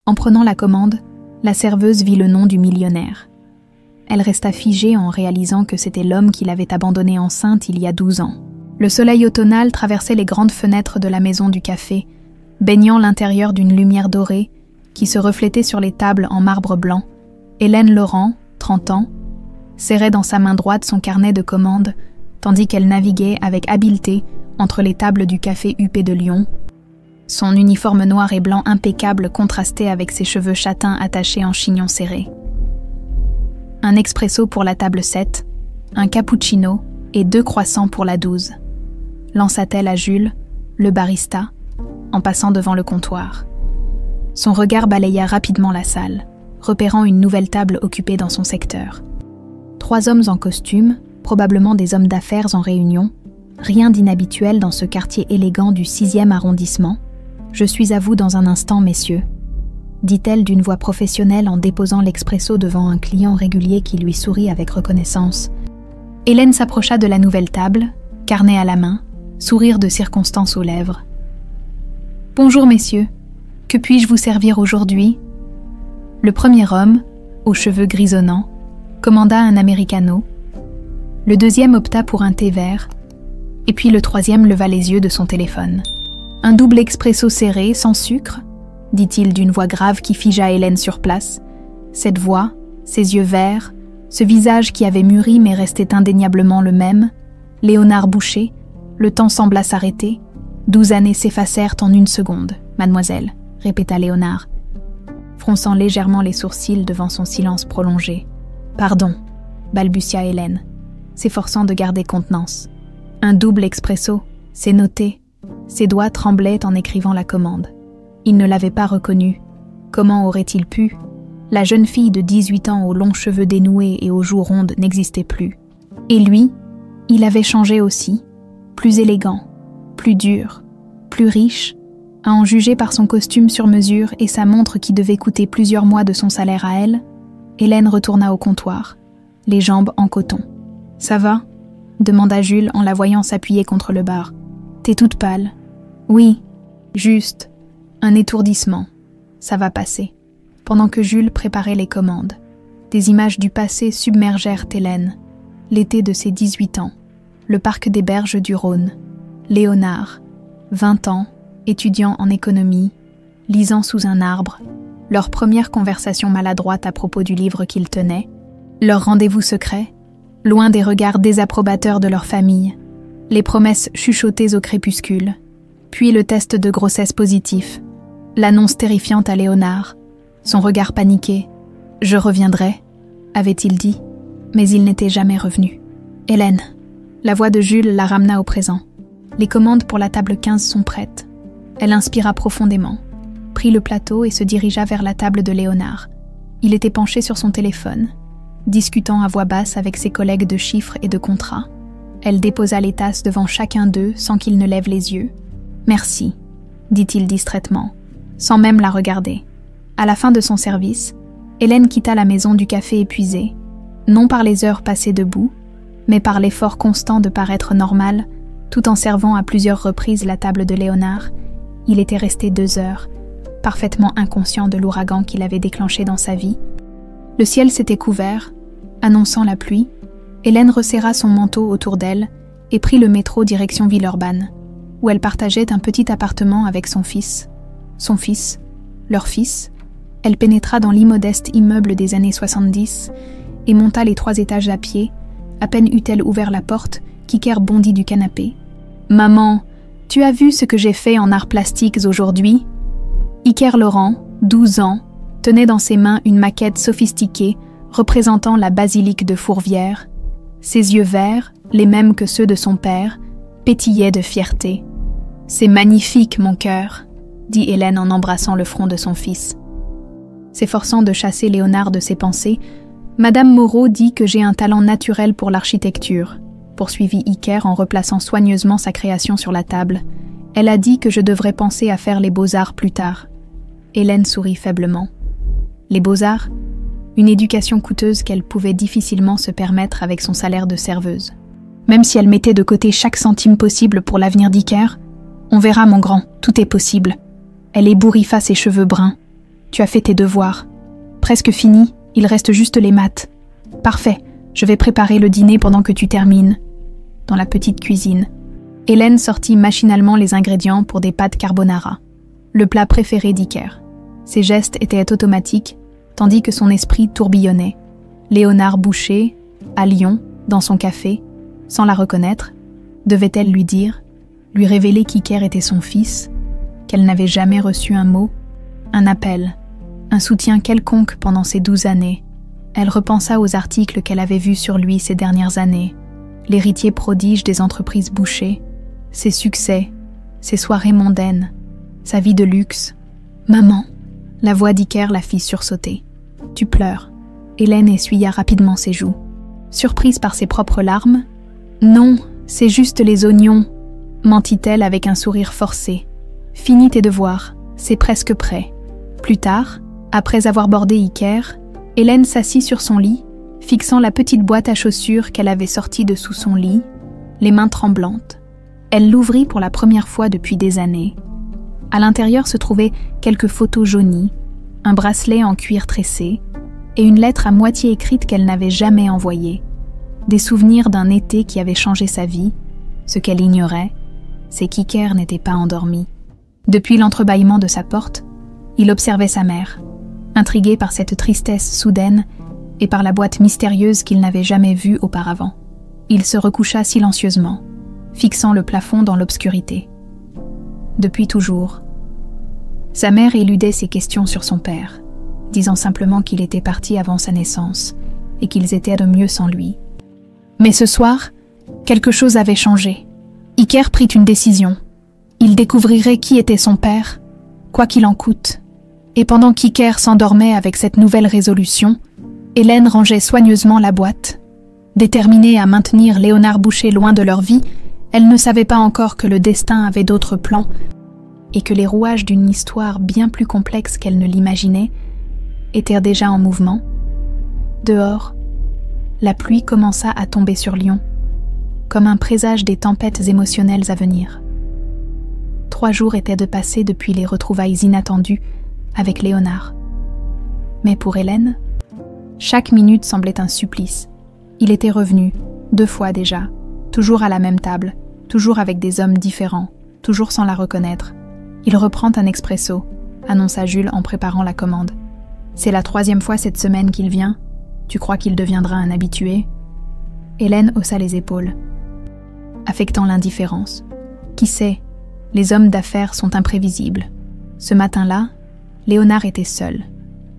En prenant la commande, la serveuse vit le nom du millionnaire. Elle resta figée en réalisant que c'était l'homme qui l'avait abandonnée enceinte il y a 12 ans. Le soleil automnal traversait les grandes fenêtres de la maison du café, baignant l'intérieur d'une lumière dorée qui se reflétait sur les tables en marbre blanc. Hélène Laurent, 30 ans, serrait dans sa main droite son carnet de commandes, tandis qu'elle naviguait avec habileté entre les tables du café huppé de Lyon. Son uniforme noir et blanc impeccable contrastait avec ses cheveux châtains attachés en chignon serré. Un expresso pour la table 7, un cappuccino et 2 croissants pour la 12. Lança-t-elle à Jules, le barista, en passant devant le comptoir. Son regard balaya rapidement la salle, repérant une nouvelle table occupée dans son secteur. 3 hommes en costume, probablement des hommes d'affaires en réunion, rien d'inhabituel dans ce quartier élégant du 6e arrondissement. « Je suis à vous dans un instant, messieurs », dit-elle d'une voix professionnelle en déposant l'expresso devant un client régulier qui lui sourit avec reconnaissance. Hélène s'approcha de la nouvelle table, carnet à la main, sourire de circonstance aux lèvres. « Bonjour, messieurs. Que puis-je vous servir aujourd'hui ?» Le premier homme, aux cheveux grisonnants, commanda un americano. Le deuxième opta pour un thé vert, et puis le troisième leva les yeux de son téléphone. « Un double expresso serré, sans sucre ?» dit-il d'une voix grave qui figea Hélène sur place. Cette voix, ses yeux verts, ce visage qui avait mûri mais restait indéniablement le même, Léonard Boucher, le temps sembla s'arrêter. 12 années s'effacèrent en 1 seconde, mademoiselle, répéta Léonard, fronçant légèrement les sourcils devant son silence prolongé. Pardon, balbutia Hélène, s'efforçant de garder contenance. Un double expresso, c'est noté. Ses doigts tremblaient en écrivant la commande. Il ne l'avait pas reconnue. Comment aurait-il pu? La jeune fille de 18 ans aux longs cheveux dénoués et aux joues rondes n'existait plus. Et lui, il avait changé aussi, plus élégant, plus dur, plus riche, à en juger par son costume sur mesure et sa montre qui devait coûter plusieurs mois de son salaire à elle. Hélène retourna au comptoir, les jambes en coton. « Ça va ?» demanda Jules en la voyant s'appuyer contre le bar. « T'es toute pâle. »« Oui, juste. Un étourdissement. Ça va passer. » Pendant que Jules préparait les commandes, des images du passé submergèrent Hélène. L'été de ses 18 ans, le parc des Berges du Rhône. Léonard, 20 ans, étudiant en économie, lisant sous un arbre, leur première conversation maladroite à propos du livre qu'ils tenaient, leur rendez-vous secret, loin des regards désapprobateurs de leur famille, les promesses chuchotées au crépuscule, puis le test de grossesse positif, l'annonce terrifiante à Léonard, son regard paniqué. « Je reviendrai », avait-il dit, mais il n'était jamais revenu. « Hélène », la voix de Jules la ramena au présent. « Les commandes pour la table 15 sont prêtes. » Elle inspira profondément, prit le plateau et se dirigea vers la table de Léonard. Il était penché sur son téléphone, discutant à voix basse avec ses collègues de chiffres et de contrats. Elle déposa les tasses devant chacun d'eux sans qu'ils ne lèvent les yeux. « Merci », dit-il distraitement, sans même la regarder. À la fin de son service, Hélène quitta la maison du café épuisée, non par les heures passées debout, mais par l'effort constant de paraître normale, tout en servant à plusieurs reprises la table de Léonard. Il était resté 2 heures, parfaitement inconscient de l'ouragan qu'il avait déclenché dans sa vie. Le ciel s'était couvert, annonçant la pluie. Hélène resserra son manteau autour d'elle et prit le métro direction Villeurbanne, où elle partageait un petit appartement avec son fils. Son fils, leur fils. Elle pénétra dans l'immodeste immeuble des années 70 et monta les 3 étages à pied. À peine eut-elle ouvert la porte, qu'Iker bondit du canapé. « Maman, tu as vu ce que j'ai fait en arts plastiques aujourd'hui ?» Iker Laurent, 12 ans, tenait dans ses mains une maquette sophistiquée représentant la basilique de Fourvière. Ses yeux verts, les mêmes que ceux de son père, pétillaient de fierté. « C'est magnifique, mon cœur », dit Hélène en embrassant le front de son fils. S'efforçant de chasser Léonard de ses pensées, « Madame Moreau dit que j'ai un talent naturel pour l'architecture », poursuivit Iker en replaçant soigneusement sa création sur la table. « Elle a dit que je devrais penser à faire les beaux-arts plus tard. » Hélène sourit faiblement. Les beaux-arts, une éducation coûteuse qu'elle pouvait difficilement se permettre avec son salaire de serveuse. Même si elle mettait de côté chaque centime possible pour l'avenir d'Iker, « On verra, mon grand, tout est possible. » Elle ébouriffa ses cheveux bruns. Tu as fait tes devoirs. Presque fini, il reste juste les maths. Parfait, je vais préparer le dîner pendant que tu termines. » Dans la petite cuisine, Hélène sortit machinalement les ingrédients pour des pâtes carbonara, le plat préféré d'Iker. Ses gestes étaient automatiques, tandis que son esprit tourbillonnait. Léonard Boucher, à Lyon, dans son café, sans la reconnaître, devait-elle lui dire, lui révéler qu'Iker était son fils, qu'elle n'avait jamais reçu un mot, un appel, un soutien quelconque pendant ces 12 années. Elle repensa aux articles qu'elle avait vus sur lui ces dernières années, l'héritier prodige des entreprises Boucher, ses succès, ses soirées mondaines, sa vie de luxe. « Maman !» La voix d'Iker la fit sursauter. « Tu pleures ?» Hélène essuya rapidement ses joues. Surprise par ses propres larmes, « Non, c'est juste les oignons !» mentit-elle avec un sourire forcé. « Finis tes devoirs, c'est presque prêt. » Plus tard, après avoir bordé Iker, Hélène s'assit sur son lit, fixant la petite boîte à chaussures qu'elle avait sortie de sous son lit, les mains tremblantes. Elle l'ouvrit pour la première fois depuis des années. À l'intérieur se trouvaient quelques photos jaunies, un bracelet en cuir tressé et une lettre à moitié écrite qu'elle n'avait jamais envoyée. Des souvenirs d'un été qui avait changé sa vie. Ce qu'elle ignorait, c'est qu'Iker n'était pas endormi. Depuis l'entrebâillement de sa porte, il observait sa mère, intrigué par cette tristesse soudaine et par la boîte mystérieuse qu'il n'avait jamais vue auparavant. Il se recoucha silencieusement, fixant le plafond dans l'obscurité. Depuis toujours. Sa mère éludait ses questions sur son père, disant simplement qu'il était parti avant sa naissance et qu'ils étaient de mieux sans lui. Mais ce soir, quelque chose avait changé. Iker prit une décision. Il découvrirait qui était son père, quoi qu'il en coûte. Et pendant qu'Iker s'endormait avec cette nouvelle résolution, Hélène rangeait soigneusement la boîte. Déterminée à maintenir Léonard Boucher loin de leur vie, elle ne savait pas encore que le destin avait d'autres plans et que les rouages d'une histoire bien plus complexe qu'elle ne l'imaginait étaient déjà en mouvement. Dehors, la pluie commença à tomber sur Lyon, comme un présage des tempêtes émotionnelles à venir. 3 jours étaient de passés depuis les retrouvailles inattendues avec Léonard. Mais pour Hélène, chaque minute semblait un supplice. Il était revenu, 2 fois déjà, toujours à la même table, toujours avec des hommes différents, toujours sans la reconnaître. « Il reprend un expresso », annonça Jules en préparant la commande. « C'est la 3e fois cette semaine qu'il vient. Tu crois qu'il deviendra un habitué ?» Hélène haussa les épaules, affectant l'indifférence. Qui sait, les hommes d'affaires sont imprévisibles. Ce matin-là, Léonard était seul,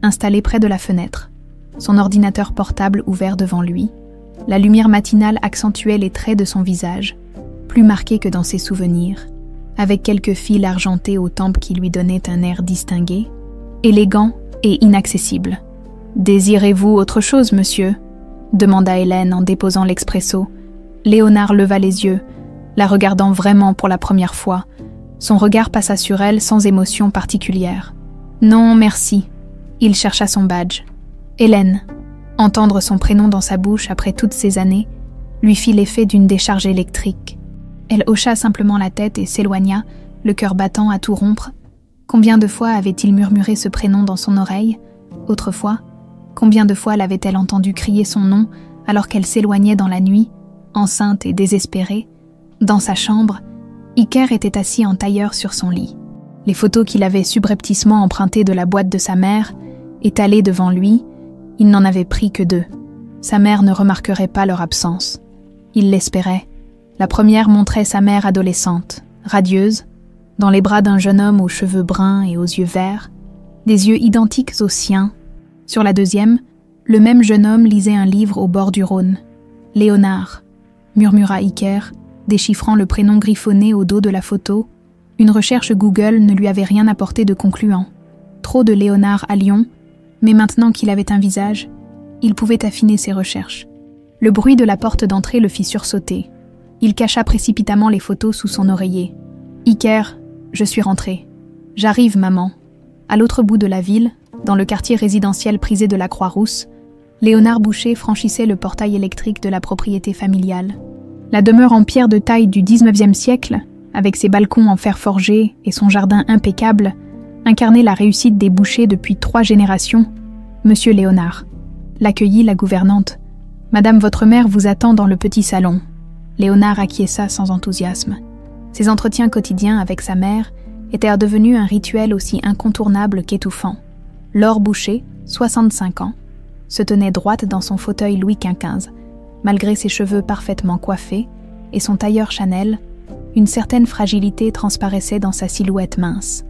installé près de la fenêtre, son ordinateur portable ouvert devant lui. La lumière matinale accentuait les traits de son visage, plus marqués que dans ses souvenirs, avec quelques fils argentés aux tempes qui lui donnaient un air distingué, élégant et inaccessible. « Désirez-vous autre chose, monsieur ?» demanda Hélène en déposant l'expresso. Léonard leva les yeux, la regardant vraiment pour la première fois. Son regard passa sur elle sans émotion particulière. « Non, merci. » Il chercha son badge. « Hélène ». Entendre son prénom dans sa bouche après toutes ces années lui fit l'effet d'une décharge électrique. Elle hocha simplement la tête et s'éloigna, le cœur battant à tout rompre. Combien de fois avait-il murmuré ce prénom dans son oreille? Autrefois, combien de fois l'avait-elle entendu crier son nom alors qu'elle s'éloignait dans la nuit, enceinte et désespérée? Dans sa chambre, Iker était assis en tailleur sur son lit. Les photos qu'il avait subrepticement empruntées de la boîte de sa mère, étalées devant lui, il n'en avait pris que 2. Sa mère ne remarquerait pas leur absence. Il l'espérait. La première montrait sa mère adolescente, radieuse, dans les bras d'un jeune homme aux cheveux bruns et aux yeux verts, des yeux identiques aux siens. Sur la deuxième, le même jeune homme lisait un livre au bord du Rhône. « Léonard », murmura Iker, déchiffrant le prénom griffonné au dos de la photo. Une recherche Google ne lui avait rien apporté de concluant. Trop de Léonard à Lyon, mais maintenant qu'il avait un visage, il pouvait affiner ses recherches. Le bruit de la porte d'entrée le fit sursauter. Il cacha précipitamment les photos sous son oreiller. « Iker, je suis rentré. J'arrive, maman. » À l'autre bout de la ville, dans le quartier résidentiel prisé de la Croix-Rousse, Léonard Boucher franchissait le portail électrique de la propriété familiale. La demeure en pierre de taille du 19e siècle, avec ses balcons en fer forgé et son jardin impeccable, incarnait la réussite des Boucher depuis 3 générations, Monsieur Léonard. L'accueillit la gouvernante. « Madame votre mère vous attend dans le petit salon. » Léonard acquiesça sans enthousiasme. Ses entretiens quotidiens avec sa mère étaient devenus un rituel aussi incontournable qu'étouffant. Laure Boucher, 65 ans, se tenait droite dans son fauteuil Louis XV, malgré ses cheveux parfaitement coiffés et son tailleur Chanel. Une certaine fragilité transparaissait dans sa silhouette mince.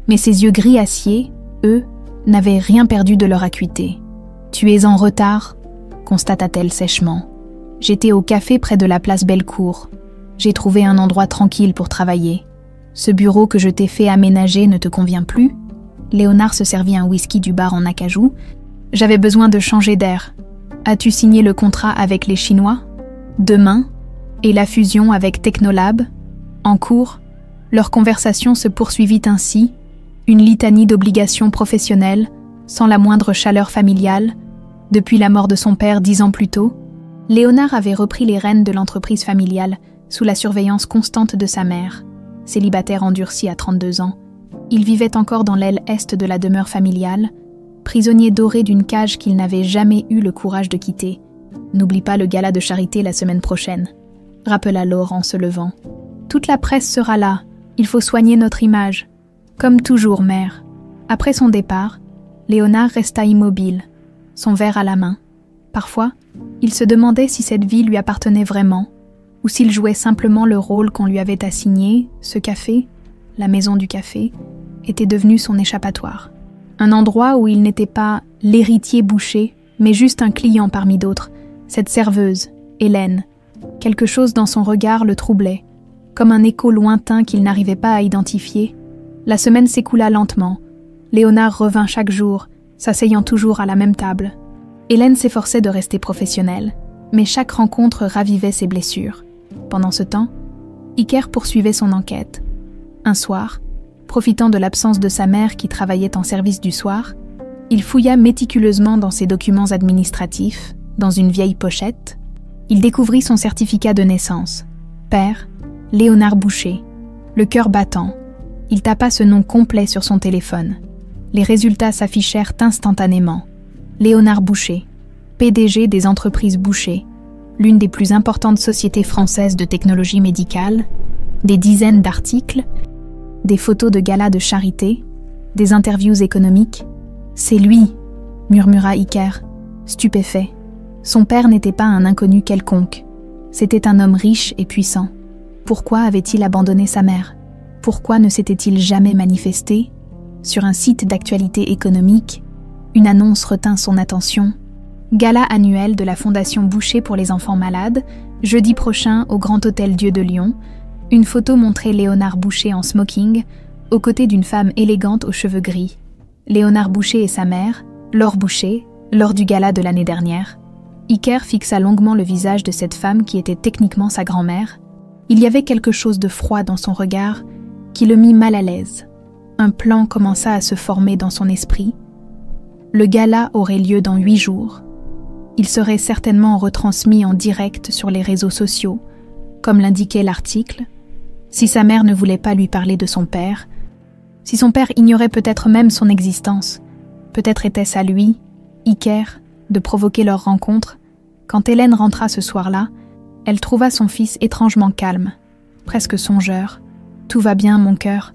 Mais ses yeux gris acier, eux, n'avaient rien perdu de leur acuité. « Tu es en retard ?» constata-t-elle sèchement. « J'étais au café près de la place Bellecour. J'ai trouvé un endroit tranquille pour travailler. Ce bureau que je t'ai fait aménager ne te convient plus ?» Léonard se servit un whisky du bar en acajou. « J'avais besoin de changer d'air. As-tu signé le contrat avec les Chinois ? Demain ? Et la fusion avec Technolab ? En cours ? » Leur conversation se poursuivit ainsi, une litanie d'obligations professionnelles, sans la moindre chaleur familiale. Depuis la mort de son père 10 ans plus tôt, Léonard avait repris les rênes de l'entreprise familiale sous la surveillance constante de sa mère. Célibataire endurci à 32 ans, il vivait encore dans l'aile est de la demeure familiale, prisonnier doré d'une cage qu'il n'avait jamais eu le courage de quitter. « N'oublie pas le gala de charité la semaine prochaine », rappela Laure en se levant. « Toute la presse sera là, il faut soigner notre image. » « Comme toujours, mère. » Après son départ, Léonard resta immobile, son verre à la main. Parfois, il se demandait si cette vie lui appartenait vraiment, ou s'il jouait simplement le rôle qu'on lui avait assigné. Ce café, la maison du café, était devenu son échappatoire. Un endroit où il n'était pas l'héritier Boucher, mais juste un client parmi d'autres, cette serveuse, Hélène. Quelque chose dans son regard le troublait, comme un écho lointain qu'il n'arrivait pas à identifier. La semaine s'écoula lentement. Léonard revint chaque jour, s'asseyant toujours à la même table. Hélène s'efforçait de rester professionnelle, mais chaque rencontre ravivait ses blessures. Pendant ce temps, Iker poursuivait son enquête. Un soir, profitant de l'absence de sa mère qui travaillait en service du soir, il fouilla méticuleusement dans ses documents administratifs, dans une vieille pochette. Il découvrit son certificat de naissance. Père, Léonard Boucher. Le cœur battant, il tapa ce nom complet sur son téléphone. Les résultats s'affichèrent instantanément. Léonard Boucher, PDG des entreprises Boucher, l'une des plus importantes sociétés françaises de technologie médicale, des dizaines d'articles, des photos de galas de charité, des interviews économiques. « C'est lui !» murmura Iker, stupéfait. Son père n'était pas un inconnu quelconque. C'était un homme riche et puissant. Pourquoi avait-il abandonné sa mère ? Pourquoi ne s'était-il jamais manifesté ? Sur un site d'actualité économique, une annonce retint son attention. Gala annuel de la Fondation Boucher pour les enfants malades, jeudi prochain au Grand Hôtel Dieu de Lyon. Une photo montrait Léonard Boucher en smoking, aux côtés d'une femme élégante aux cheveux gris. Léonard Boucher et sa mère, Laure Boucher, lors du gala de l'année dernière. Iker fixa longuement le visage de cette femme qui était techniquement sa grand-mère. Il y avait quelque chose de froid dans son regard qui le mit mal à l'aise. Un plan commença à se former dans son esprit. Le gala aurait lieu dans 8 jours. Il serait certainement retransmis en direct sur les réseaux sociaux, comme l'indiquait l'article, si sa mère ne voulait pas lui parler de son père, si son père ignorait peut-être même son existence, peut-être était-ce à lui, Iker, de provoquer leur rencontre. Quand Hélène rentra ce soir-là, elle trouva son fils étrangement calme, presque songeur. « Tout va bien, mon cœur ?»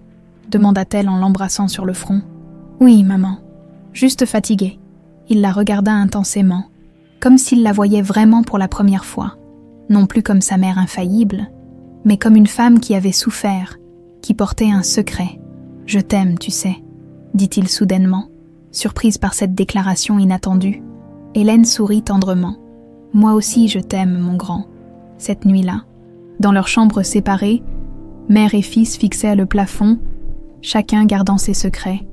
demanda-t-elle en l'embrassant sur le front. « Oui, maman. Juste fatiguée. » Il la regarda intensément, comme s'il la voyait vraiment pour la première fois. Non plus comme sa mère infaillible, mais comme une femme qui avait souffert, qui portait un secret. « Je t'aime, tu sais », dit-il soudainement, surprise par cette déclaration inattendue. Hélène sourit tendrement. « Moi aussi je t'aime, mon grand. » Cette nuit-là, dans leur chambre séparée, mère et fils fixaient le plafond, chacun gardant ses secrets.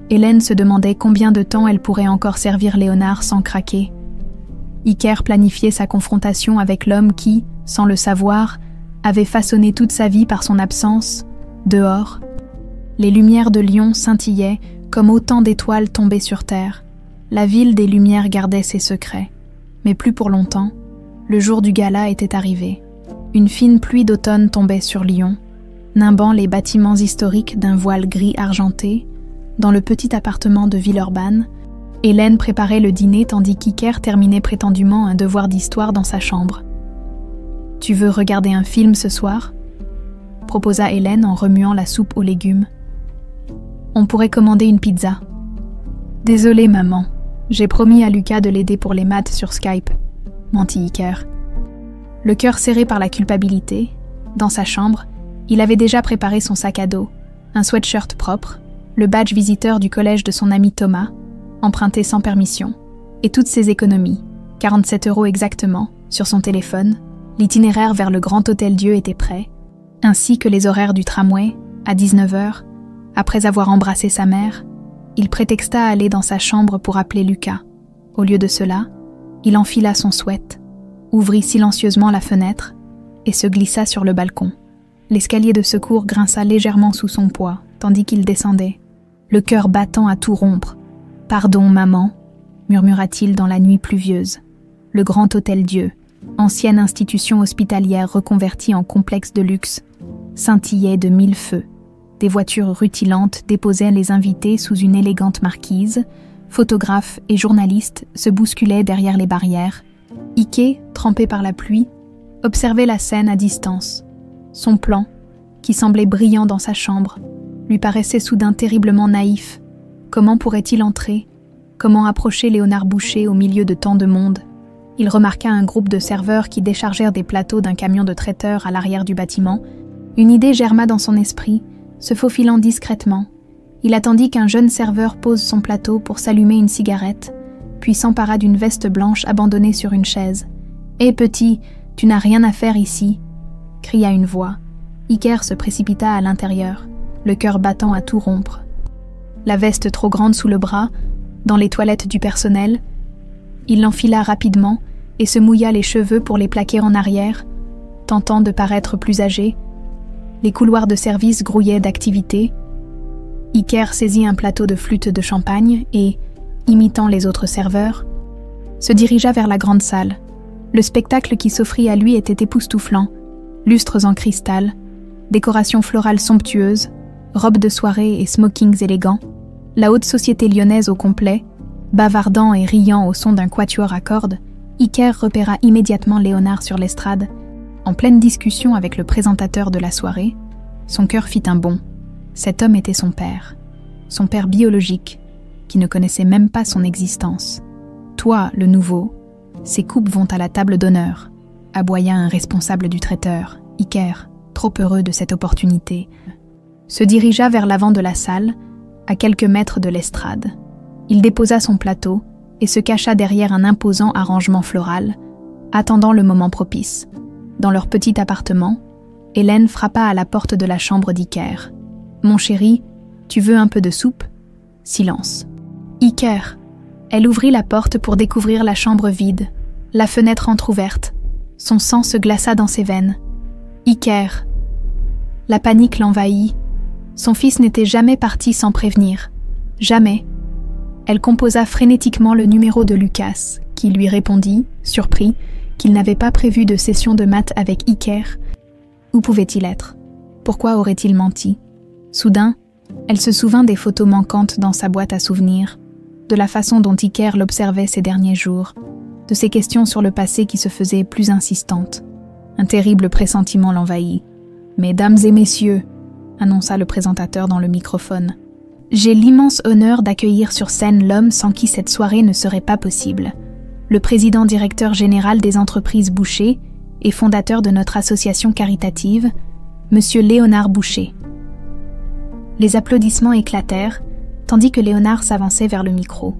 Hélène se demandait combien de temps elle pourrait encore servir Léonard sans craquer. Iker planifiait sa confrontation avec l'homme qui, sans le savoir, avait façonné toute sa vie par son absence, dehors. Les lumières de Lyon scintillaient comme autant d'étoiles tombées sur terre. La ville des Lumières gardait ses secrets. Mais plus pour longtemps, le jour du gala était arrivé. Une fine pluie d'automne tombait sur Lyon. nimbant les bâtiments historiques d'un voile gris argenté, dans le petit appartement de Villeurbanne, Hélène préparait le dîner tandis qu'Iker terminait prétendument un devoir d'histoire dans sa chambre. « Tu veux regarder un film ce soir ?» proposa Hélène en remuant la soupe aux légumes. « On pourrait commander une pizza. »« Désolée, maman. J'ai promis à Lucas de l'aider pour les maths sur Skype. » mentit Iker. Le cœur serré par la culpabilité, dans sa chambre, il avait déjà préparé son sac à dos, un sweatshirt propre, le badge visiteur du collège de son ami Thomas, emprunté sans permission, et toutes ses économies, 47 € exactement, sur son téléphone. L'itinéraire vers le Grand Hôtel Dieu était prêt, ainsi que les horaires du tramway, à 19h, après avoir embrassé sa mère, il prétexta à aller dans sa chambre pour appeler Lucas. Au lieu de cela, il enfila son sweat, ouvrit silencieusement la fenêtre et se glissa sur le balcon. L'escalier de secours grinça légèrement sous son poids, tandis qu'il descendait, le cœur battant à tout rompre. « Pardon, maman », murmura-t-il dans la nuit pluvieuse. Le Grand Hôtel Dieu, ancienne institution hospitalière reconvertie en complexe de luxe, scintillait de 1000 feux. Des voitures rutilantes déposaient les invités sous une élégante marquise. Photographes et journalistes se bousculaient derrière les barrières. Ike, trempé par la pluie, observait la scène à distance. Son plan, qui semblait brillant dans sa chambre, lui paraissait soudain terriblement naïf. Comment pourrait-il entrer? Comment approcher Léonard Boucher au milieu de tant de monde? Il remarqua un groupe de serveurs qui déchargèrent des plateaux d'un camion de traiteur à l'arrière du bâtiment. Une idée germa dans son esprit, se faufilant discrètement. Il attendit qu'un jeune serveur pose son plateau pour s'allumer une cigarette, puis s'empara d'une veste blanche abandonnée sur une chaise. « Hé petit, tu n'as rien à faire ici !» cria une voix. Iker se précipita à l'intérieur, le cœur battant à tout rompre. La veste trop grande sous le bras, dans les toilettes du personnel, il l'enfila rapidement et se mouilla les cheveux pour les plaquer en arrière, tentant de paraître plus âgé. Les couloirs de service grouillaient d'activité. Iker saisit un plateau de flûte de champagne et, imitant les autres serveurs, se dirigea vers la grande salle. Le spectacle qui s'offrit à lui était époustouflant. Lustres en cristal, décorations florales somptueuses, robes de soirée et smokings élégants, la haute société lyonnaise au complet, bavardant et riant au son d'un quatuor à cordes, Iker repéra immédiatement Léonard sur l'estrade. En pleine discussion avec le présentateur de la soirée, son cœur fit un bond. Cet homme était son père biologique, qui ne connaissait même pas son existence. « Toi, le nouveau, ces coupes vont à la table d'honneur », aboya un responsable du traiteur. Iker, trop heureux de cette opportunité, se dirigea vers l'avant de la salle, à quelques mètres de l'estrade. Il déposa son plateau et se cacha derrière un imposant arrangement floral, attendant le moment propice. Dans leur petit appartement, Hélène frappa à la porte de la chambre d'Iker. « Mon chéri, tu veux un peu de soupe ?» Silence. « Iker !» Elle ouvrit la porte pour découvrir la chambre vide, la fenêtre entr'ouverte. Son sang se glaça dans ses veines. « Iker !» La panique l'envahit. Son fils n'était jamais parti sans prévenir. Jamais. Elle composa frénétiquement le numéro de Lucas, qui lui répondit, surpris, qu'il n'avait pas prévu de session de maths avec Iker. Où pouvait-il être? Pourquoi aurait-il menti? Soudain, elle se souvint des photos manquantes dans sa boîte à souvenirs, de la façon dont Iker l'observait ces derniers jours, de ses questions sur le passé qui se faisaient plus insistantes. Un terrible pressentiment l'envahit. « Mesdames et messieurs », annonça le présentateur dans le microphone, « j'ai l'immense honneur d'accueillir sur scène l'homme sans qui cette soirée ne serait pas possible. Le président-directeur général des entreprises Boucher et fondateur de notre association caritative, Monsieur Léonard Boucher. » Les applaudissements éclatèrent, tandis que Léonard s'avançait vers le micro.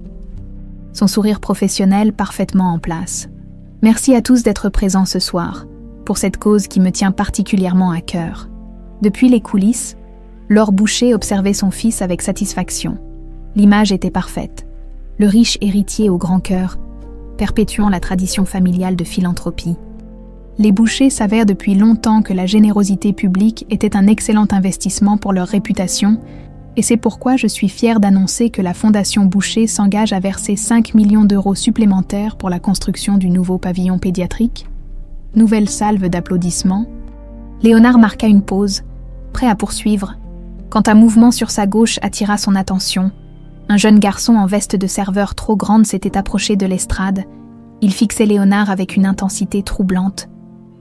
Son sourire professionnel parfaitement en place. « Merci à tous d'être présents ce soir, pour cette cause qui me tient particulièrement à cœur. » Depuis les coulisses, Laure Boucher observait son fils avec satisfaction. L'image était parfaite. Le riche héritier au grand cœur, perpétuant la tradition familiale de philanthropie. Les Boucher savaient depuis longtemps que la générosité publique était un excellent investissement pour leur réputation, et c'est pourquoi je suis fière d'annoncer que la Fondation Boucher s'engage à verser 5 millions d'euros supplémentaires pour la construction du nouveau pavillon pédiatrique. Nouvelle salve d'applaudissements. Léonard marqua une pause, prêt à poursuivre, quand un mouvement sur sa gauche attira son attention. Un jeune garçon en veste de serveur trop grande s'était approché de l'estrade. Il fixait Léonard avec une intensité troublante.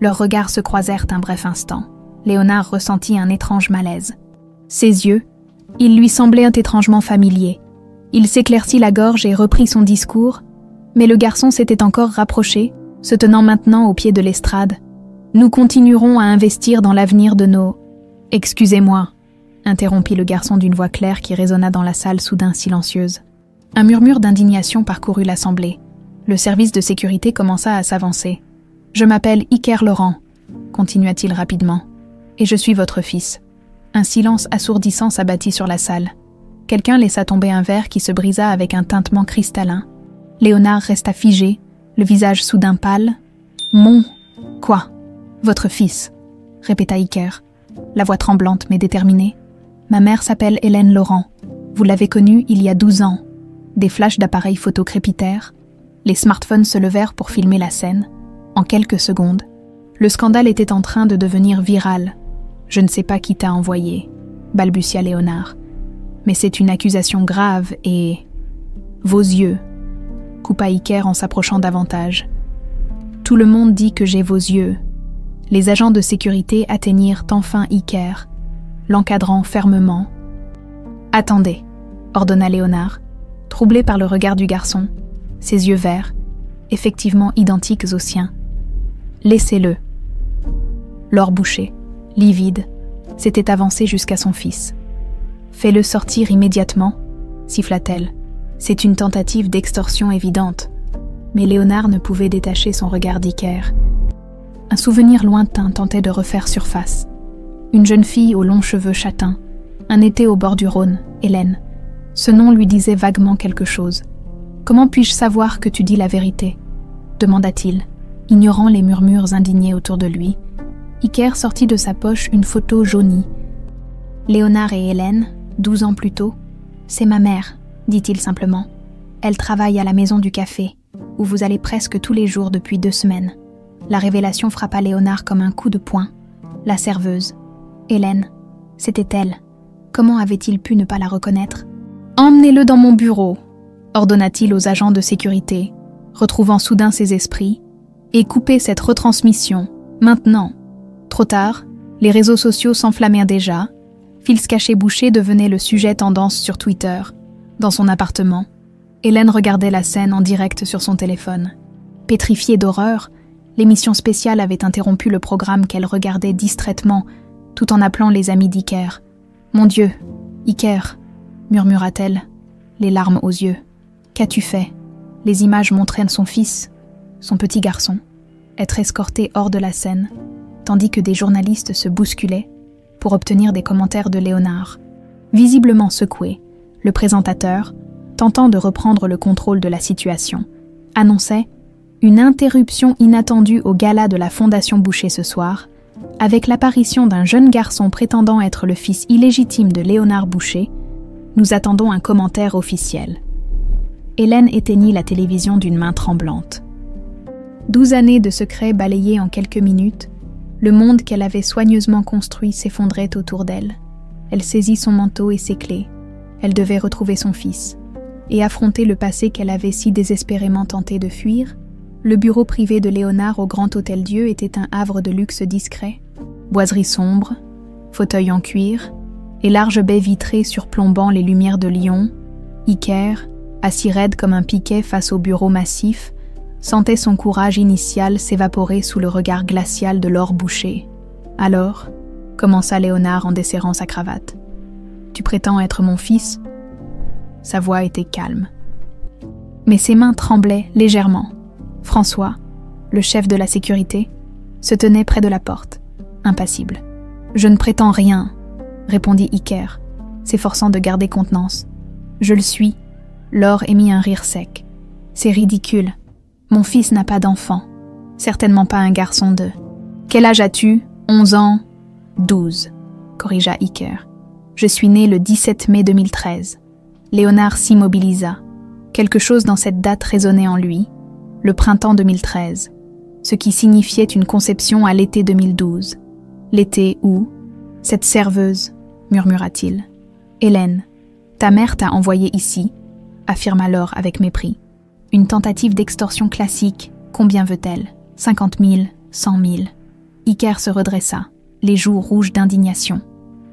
Leurs regards se croisèrent un bref instant. Léonard ressentit un étrange malaise. Ses yeux, ils lui semblaient étrangement familiers. Il s'éclaircit la gorge et reprit son discours, mais le garçon s'était encore rapproché, se tenant maintenant au pied de l'estrade. « Nous continuerons à investir dans l'avenir de nos... » « Excusez-moi » interrompit le garçon d'une voix claire qui résonna dans la salle soudain silencieuse. Un murmure d'indignation parcourut l'assemblée. Le service de sécurité commença à s'avancer. « Je m'appelle Iker Laurent » continua-t-il rapidement, « et je suis votre fils. » Un silence assourdissant s'abattit sur la salle. Quelqu'un laissa tomber un verre qui se brisa avec un tintement cristallin. Léonard resta figé, le visage soudain pâle. « Mon... quoi ? Votre fils » répéta Iker, la voix tremblante mais déterminée. « Ma mère s'appelle Hélène Laurent. Vous l'avez connue il y a 12 ans. » Des flashs d'appareils photo crépitèrent. Les smartphones se levèrent pour filmer la scène. En quelques secondes, le scandale était en train de devenir viral. « Je ne sais pas qui t'a envoyé » balbutia Léonard. « Mais c'est une accusation grave et... » « Vos yeux » coupa Iker en s'approchant davantage. « Tout le monde dit que j'ai vos yeux. » Les agents de sécurité atteignirent enfin Iker, l'encadrant fermement. « Attendez » ordonna Léonard, troublé par le regard du garçon, ses yeux verts, effectivement identiques aux siens. « Laissez-le. » Laure Boucher, livide, s'était avancée jusqu'à son fils. « Fais-le sortir immédiatement » siffla-t-elle. « C'est une tentative d'extorsion évidente. » Mais Léonard ne pouvait détacher son regard d'Iker. Un souvenir lointain tentait de refaire surface. Une jeune fille aux longs cheveux châtains, un été au bord du Rhône, Hélène. Ce nom lui disait vaguement quelque chose. « Comment puis-je savoir que tu dis la vérité ?» demanda-t-il, ignorant les murmures indignés autour de lui. Iker sortit de sa poche une photo jaunie. « Léonard et Hélène, 12 ans plus tôt. C'est ma mère, dit-il simplement. Elle travaille à la maison du café, où vous allez presque tous les jours depuis 2 semaines. » La révélation frappa Léonard comme un coup de poing. La serveuse. Hélène. C'était elle. Comment avait-il pu ne pas la reconnaître ? « Emmenez-le dans mon bureau » ordonna-t-il aux agents de sécurité, retrouvant soudain ses esprits, « et coupez cette retransmission, maintenant. » Trop tard, les réseaux sociaux s'enflammèrent déjà. Fils caché Boucher devenait le sujet tendance sur Twitter. Dans son appartement, Hélène regardait la scène en direct sur son téléphone. Pétrifiée d'horreur, l'émission spéciale avait interrompu le programme qu'elle regardait distraitement, tout en appelant les amis d'Iker. « Mon Dieu, Iker !» murmura-t-elle, les larmes aux yeux. « Qu'as-tu fait ?» Les images montraient son fils, son petit garçon, être escorté hors de la scène, tandis que des journalistes se bousculaient pour obtenir des commentaires de Léonard. Visiblement secoué, le présentateur, tentant de reprendre le contrôle de la situation, annonçait une interruption inattendue au gala de la Fondation Boucher ce soir, avec l'apparition d'un jeune garçon prétendant être le fils illégitime de Léonard Boucher. Nous attendons un commentaire officiel. Hélène éteignit la télévision d'une main tremblante. 12 années de secrets balayées en quelques minutes, le monde qu'elle avait soigneusement construit s'effondrait autour d'elle. Elle saisit son manteau et ses clés. Elle devait retrouver son fils et affronter le passé qu'elle avait si désespérément tenté de fuir. Le bureau privé de Léonard au Grand Hôtel-Dieu était un havre de luxe discret. Boiserie sombre, fauteuil en cuir et larges baies vitrées surplombant les lumières de Lyon. Iker, assis raide comme un piquet face au bureau massif, sentait son courage initial s'évaporer sous le regard glacial de Laure Boucher. « Alors » commença Léonard en desserrant sa cravate. « Tu prétends être mon fils ?» Sa voix était calme. Mais ses mains tremblaient légèrement. François, le chef de la sécurité, se tenait près de la porte, impassible. « Je ne prétends rien » répondit Iker, s'efforçant de garder contenance. « Je le suis. » Laure émit un rire sec. « C'est ridicule. Mon fils n'a pas d'enfant. Certainement pas un garçon de... »« Quel âge as-tu ? 11 ans ? 12, corrigea Iker. « Je suis né le 17 mai 2013. » Léonard s'immobilisa. Quelque chose dans cette date résonnait en lui. Le printemps 2013, ce qui signifiait une conception à l'été 2012. L'été où, Cette serveuse, murmura-t-il. Hélène, ta mère t'a envoyée ici, affirma Laure avec mépris. Une tentative d'extorsion classique, combien veut-elle? 50 000, 100 000. Iker se redressa, les joues rouges d'indignation.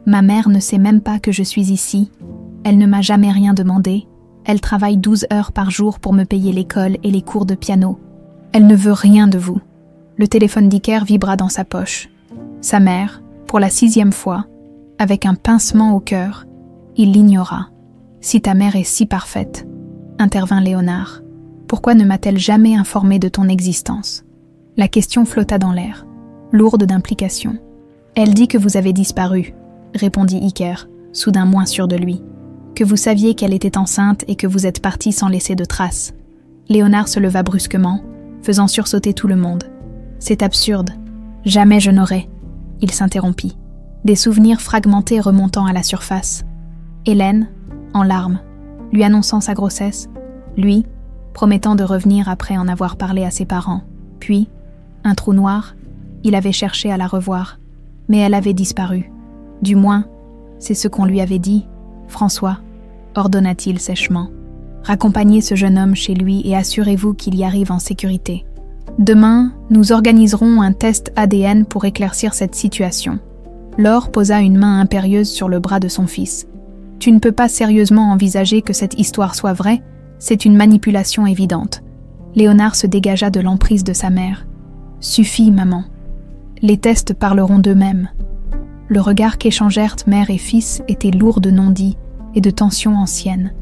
Ma mère ne sait même pas que je suis ici. Elle ne m'a jamais rien demandé. Elle travaille 12 heures par jour pour me payer l'école et les cours de piano. Elle ne veut rien de vous. Le téléphone d'Iker vibra dans sa poche. Sa mère, pour la 6e fois, avec un pincement au cœur, il l'ignora. Si ta mère est si parfaite, intervint Léonard, pourquoi ne m'a-t-elle jamais informé de ton existence? La question flotta dans l'air, lourde d'implication. Elle dit que vous avez disparu, répondit Iker, soudain moins sûr de lui. Que vous saviez qu'elle était enceinte et que vous êtes parti sans laisser de traces. Léonard se leva brusquement, faisant sursauter tout le monde. C'est absurde. Jamais je n'aurais. Il s'interrompit, des souvenirs fragmentés remontant à la surface. Hélène, en larmes, lui annonçant sa grossesse, lui, promettant de revenir après en avoir parlé à ses parents. Puis, un trou noir, il avait cherché à la revoir, mais elle avait disparu. Du moins, c'est ce qu'on lui avait dit. François, ordonna-t-il sèchement, raccompagnez ce jeune homme chez lui et assurez-vous qu'il y arrive en sécurité. Demain, nous organiserons un test ADN pour éclaircir cette situation. Laure posa une main impérieuse sur le bras de son fils. Tu ne peux pas sérieusement envisager que cette histoire soit vraie, c'est une manipulation évidente. Léonard se dégagea de l'emprise de sa mère. Suffit, maman. Les tests parleront d'eux-mêmes. Le regard qu'échangèrent mère et fils était lourd de non-dits et de tensions anciennes.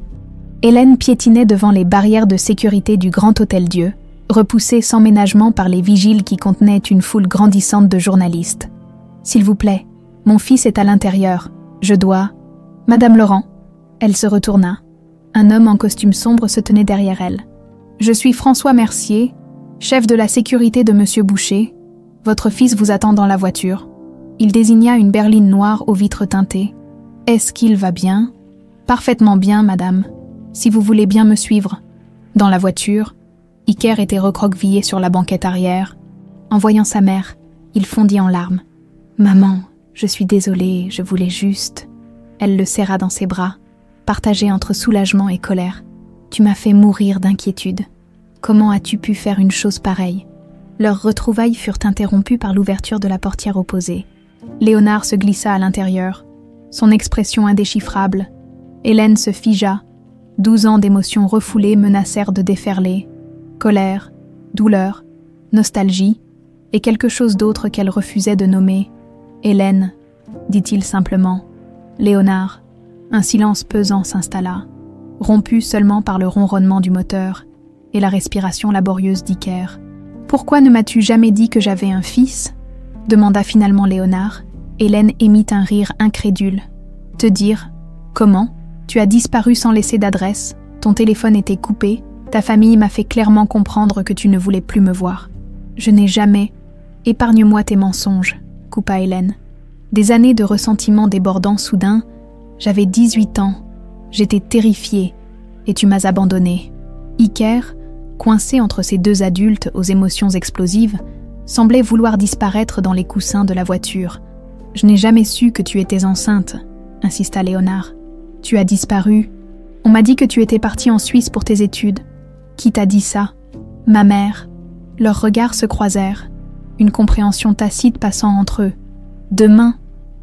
Hélène piétinait devant les barrières de sécurité du Grand Hôtel-Dieu, repoussée sans ménagement par les vigiles qui contenaient une foule grandissante de journalistes. « S'il vous plaît, mon fils est à l'intérieur. Je dois... » « Madame Laurent !» Elle se retourna. Un homme en costume sombre se tenait derrière elle. « Je suis François Mercier, chef de la sécurité de Monsieur Boucher. Votre fils vous attend dans la voiture. » Il désigna une berline noire aux vitres teintées. « Est-ce qu'il va bien ?»« Parfaitement bien, madame, si vous voulez bien me suivre. » Dans la voiture, Iker était recroquevillé sur la banquette arrière. En voyant sa mère, il fondit en larmes. « Maman, je suis désolée, je voulais juste... » Elle le serra dans ses bras, partagée entre soulagement et colère. « Tu m'as fait mourir d'inquiétude. Comment as-tu pu faire une chose pareille ?» Leurs retrouvailles furent interrompues par l'ouverture de la portière opposée. Léonard se glissa à l'intérieur, son expression indéchiffrable. Hélène se figea. 12 ans d'émotions refoulées menacèrent de déferler. Colère, douleur, nostalgie, et quelque chose d'autre qu'elle refusait de nommer. « Hélène », dit-il simplement. Léonard, un silence pesant s'installa, rompu seulement par le ronronnement du moteur et la respiration laborieuse d'Iker. « Pourquoi ne m'as-tu jamais dit que j'avais un fils ?» demanda finalement Léonard. Hélène émit un rire incrédule. « Te dire ? Comment ? Tu as disparu sans laisser d'adresse, ton téléphone était coupé, ta famille m'a fait clairement comprendre que tu ne voulais plus me voir. Je n'ai jamais... Épargne-moi tes mensonges, coupa Hélène. Des années de ressentiment débordant soudain, j'avais 18 ans, j'étais terrifiée, et tu m'as abandonnée. Iker, coincé entre ces deux adultes aux émotions explosives, semblait vouloir disparaître dans les coussins de la voiture. « Je n'ai jamais su que tu étais enceinte », insista Léonard. « Tu as disparu. On m'a dit que tu étais partie en Suisse pour tes études. Qui t'a dit ça ? Ma mère. » Leurs regards se croisèrent, une compréhension tacite passant entre eux. « Demain, »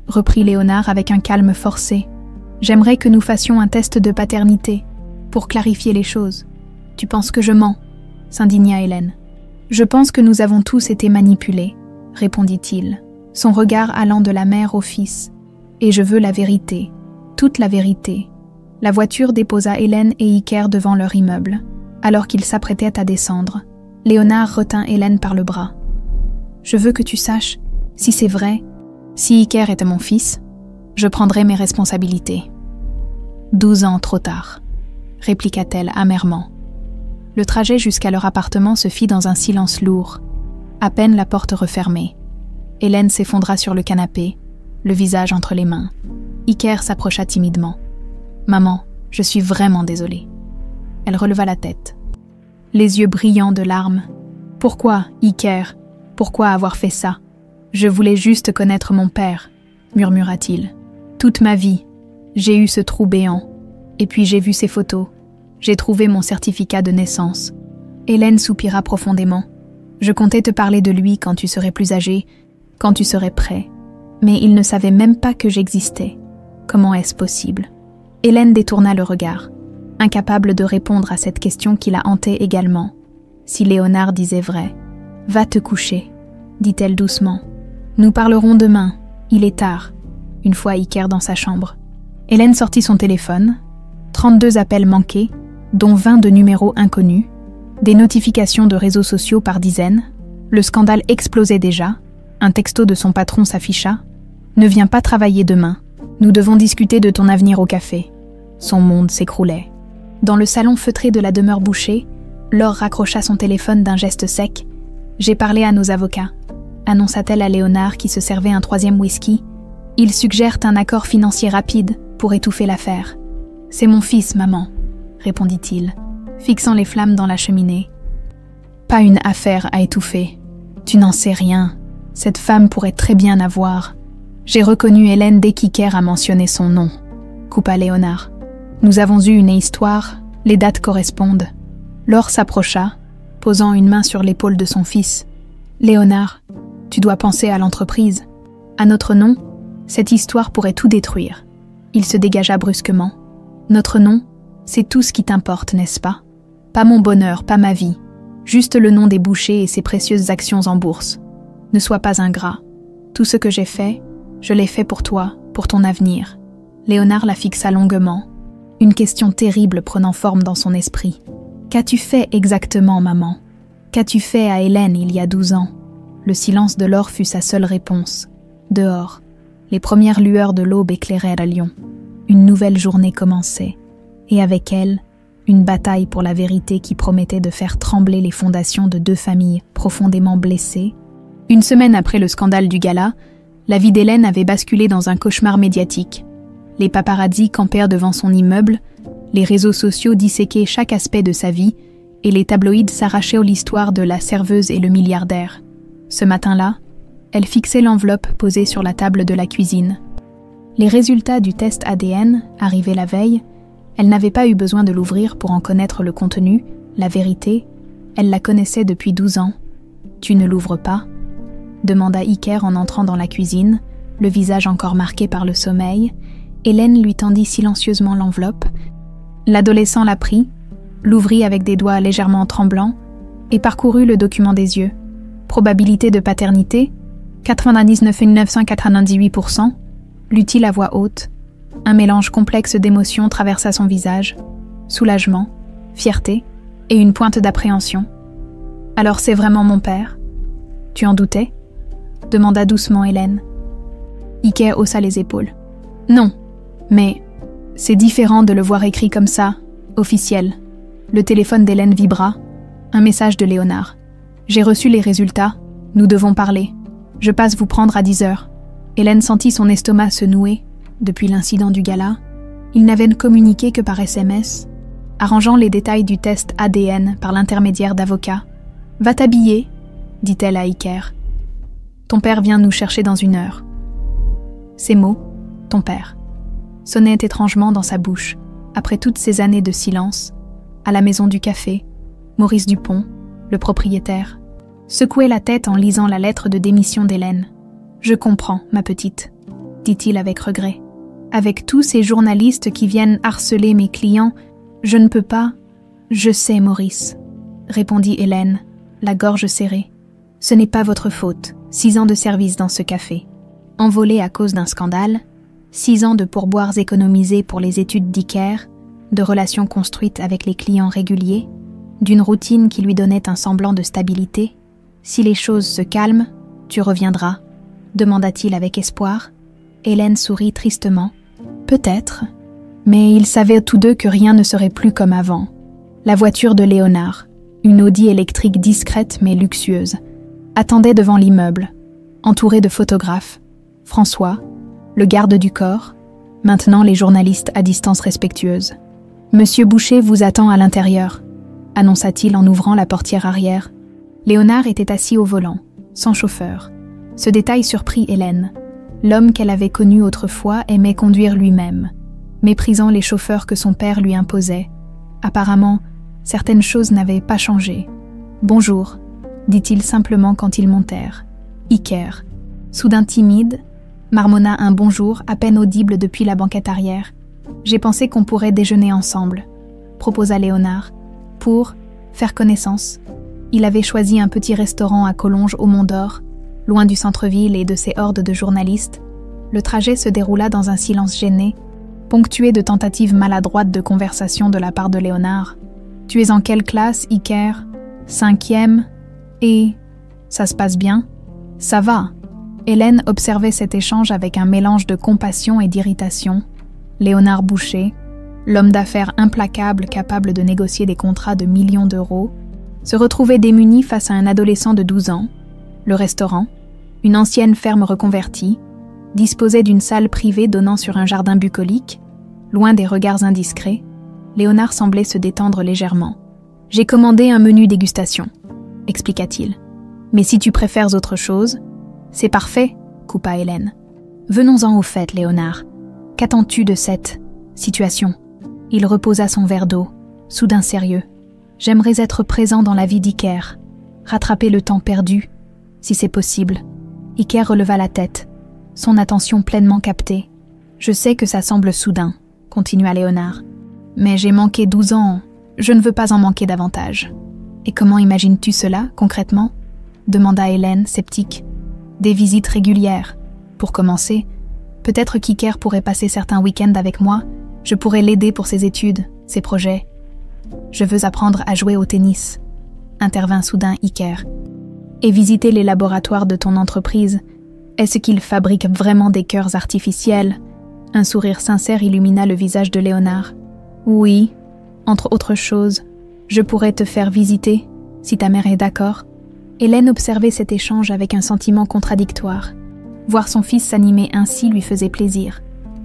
reprit Léonard avec un calme forcé, « j'aimerais que nous fassions un test de paternité, pour clarifier les choses. »« Tu penses que je mens ?» s'indigna Hélène. « Je pense que nous avons tous été manipulés, » répondit-il, son regard allant de la mère au fils. « Et je veux la vérité, toute la vérité. » La voiture déposa Hélène et Iker devant leur immeuble. Alors qu'ils s'apprêtaient à descendre, Léonard retint Hélène par le bras. « Je veux que tu saches, si c'est vrai, si Iker était mon fils, je prendrai mes responsabilités. » 12 ans trop tard, répliqua-t-elle amèrement. Le trajet jusqu'à leur appartement se fit dans un silence lourd. À peine la porte refermée. Hélène s'effondra sur le canapé, le visage entre les mains. Iker s'approcha timidement. « Maman, je suis vraiment désolée. » Elle releva la tête, les yeux brillants de larmes. « Pourquoi, Iker ? Pourquoi avoir fait ça ? Je voulais juste connaître mon père. » murmura-t-il. Toute ma vie, j'ai eu ce trou béant. Et puis j'ai vu ces photos. J'ai trouvé mon certificat de naissance. Hélène soupira profondément. Je comptais te parler de lui quand tu serais plus âgé, quand tu serais prêt. Mais il ne savait même pas que j'existais. Comment est-ce possible? Hélène détourna le regard, incapable de répondre à cette question qui la hantait également. Si Léonard disait vrai. Va te coucher, dit-elle doucement. Nous parlerons demain, il est tard, une fois Iker dans sa chambre. Hélène sortit son téléphone, 32 appels manqués, dont 20 de numéros inconnus, des notifications de réseaux sociaux par dizaines, le scandale explosait déjà, un texto de son patron s'afficha. Ne viens pas travailler demain, nous devons discuter de ton avenir au café. Son monde s'écroulait. Dans le salon feutré de la demeure Boucher, Laure raccrocha son téléphone d'un geste sec. J'ai parlé à nos avocats, annonça-t-elle à Léonard qui se servait un 3e whisky. Ils suggèrent un accord financier rapide pour étouffer l'affaire. C'est mon fils, maman, répondit-il, fixant les flammes dans la cheminée. Pas une affaire à étouffer. Tu n'en sais rien. Cette femme pourrait très bien avoir. J'ai reconnu Hélène dès qu'Iker a mentionné son nom, coupa Léonard. Nous avons eu une histoire, les dates correspondent. Laure s'approcha, posant une main sur l'épaule de son fils. Léonard, tu dois penser à l'entreprise. À notre nom, cette histoire pourrait tout détruire. Il se dégagea brusquement. Notre nom, c'est tout ce qui t'importe, n'est-ce pas? Pas mon bonheur, pas ma vie. Juste le nom des Bouchers et ses précieuses actions en bourse. Ne sois pas ingrat. Tout ce que j'ai fait, je l'ai fait pour toi, pour ton avenir. Léonard la fixa longuement, une question terrible prenant forme dans son esprit. Qu'as-tu fait exactement, maman? Qu'as-tu fait à Hélène il y a 12 ans? Le silence de Laure fut sa seule réponse. Dehors, les premières lueurs de l'aube éclairaient à Lyon. Une nouvelle journée commençait, et avec elle, une bataille pour la vérité qui promettait de faire trembler les fondations de 2 familles profondément blessées. Une semaine après le scandale du gala, la vie d'Hélène avait basculé dans un cauchemar médiatique. Les paparazzis campèrent devant son immeuble, les réseaux sociaux disséquaient chaque aspect de sa vie, et les tabloïds s'arrachaient à l'histoire de la serveuse et le milliardaire. Ce matin-là, elle fixait l'enveloppe posée sur la table de la cuisine. Les résultats du test ADN, arrivés la veille, elle n'avait pas eu besoin de l'ouvrir pour en connaître le contenu, la vérité, elle la connaissait depuis 12 ans. « Tu ne l'ouvres pas ?» demanda Iker en entrant dans la cuisine, le visage encore marqué par le sommeil. Hélène lui tendit silencieusement l'enveloppe. L'adolescent la prit, l'ouvrit avec des doigts légèrement tremblants et parcourut le document des yeux. Probabilité de paternité, 99,998%, lut-il à voix haute. Un mélange complexe d'émotions traversa son visage, soulagement, fierté et une pointe d'appréhension. « Alors c'est vraiment mon père? Tu en doutais ?» demanda doucement Hélène. Iker haussa les épaules. « Non, mais c'est différent de le voir écrit comme ça, officiel. » Le téléphone d'Hélène vibra. Un message de Léonard. « J'ai reçu les résultats. Nous devons parler. Je passe vous prendre à 10 heures. » Hélène sentit son estomac se nouer. Depuis l'incident du gala, ils n'avaient communiqué que par SMS, arrangeant les détails du test ADN par l'intermédiaire d'avocats. « Va t'habiller, » dit-elle à Iker. « Ton père vient nous chercher dans 1 heure. » Ces mots, « ton père », sonnaient étrangement dans sa bouche, après toutes ces années de silence. À la maison du café, Maurice Dupont, le propriétaire, secouait la tête en lisant la lettre de démission d'Hélène. « Je comprends, ma petite, » dit-il avec regret. « Avec tous ces journalistes qui viennent harceler mes clients, je ne peux pas... » « Je sais, Maurice, » répondit Hélène, la gorge serrée. « Ce n'est pas votre faute, 6 ans de service dans ce café. Envolé à cause d'un scandale, 6 ans de pourboires économisés pour les études d'Iker, de relations construites avec les clients réguliers, d'une routine qui lui donnait un semblant de stabilité. Si les choses se calment, tu reviendras, demanda-t-il avec espoir. Hélène sourit tristement. Peut-être, mais ils savaient tous deux que rien ne serait plus comme avant. La voiture de Léonard, une Audi électrique discrète mais luxueuse, attendait devant l'immeuble, entourée de photographes. François, le garde du corps, maintenant les journalistes à distance respectueuse. « Monsieur Boucher vous attend à l'intérieur », annonça-t-il en ouvrant la portière arrière. Léonard était assis au volant, sans chauffeur. Ce détail surprit Hélène. L'homme qu'elle avait connu autrefois aimait conduire lui-même, méprisant les chauffeurs que son père lui imposait. Apparemment, certaines choses n'avaient pas changé. « Bonjour », dit-il simplement quand ils montèrent. Iker, soudain timide, marmonna un bonjour à peine audible depuis la banquette arrière. « J'ai pensé qu'on pourrait déjeuner ensemble », proposa Léonard, pour faire connaissance. Il avait choisi un petit restaurant à Collonges au Mont-d'Or, loin du centre-ville et de ses hordes de journalistes. Le trajet se déroula dans un silence gêné, ponctué de tentatives maladroites de conversation de la part de Léonard. « Tu es en quelle classe, Iker ? 5e ? Et ça se passe bien ? Ça va ?» Hélène observait cet échange avec un mélange de compassion et d'irritation. Léonard Boucher, l'homme d'affaires implacable capable de négocier des contrats de millions d'euros, se retrouvait démuni face à un adolescent de 12 ans. Le restaurant, une ancienne ferme reconvertie, disposait d'une salle privée donnant sur un jardin bucolique. Loin des regards indiscrets, Léonard semblait se détendre légèrement. « J'ai commandé un menu dégustation », expliqua-t-il. « Mais si tu préfères autre chose… »« C'est parfait », coupa Hélène. « Venons-en au fait, Léonard. Qu'attends-tu de cette situation ?» Il reposa son verre d'eau, soudain sérieux. « J'aimerais être présent dans la vie d'Iker, rattraper le temps perdu, si c'est possible. » Iker releva la tête, son attention pleinement captée. « Je sais que ça semble soudain, » continua Léonard. « Mais j'ai manqué 12 ans, je ne veux pas en manquer davantage. »« Et comment imagines-tu cela, concrètement ?» demanda Hélène, sceptique. « Des visites régulières. Pour commencer, peut-être qu'Iker pourrait passer certains week-ends avec moi. Je pourrais l'aider pour ses études, ses projets. »« Je veux apprendre à jouer au tennis, » intervint soudain Iker. « Et visiter les laboratoires de ton entreprise. Est-ce qu'ils fabriquent vraiment des cœurs artificiels ?» Un sourire sincère illumina le visage de Léonard. « Oui, entre autres choses, je pourrais te faire visiter, si ta mère est d'accord. » Hélène observait cet échange avec un sentiment contradictoire. Voir son fils s'animer ainsi lui faisait plaisir,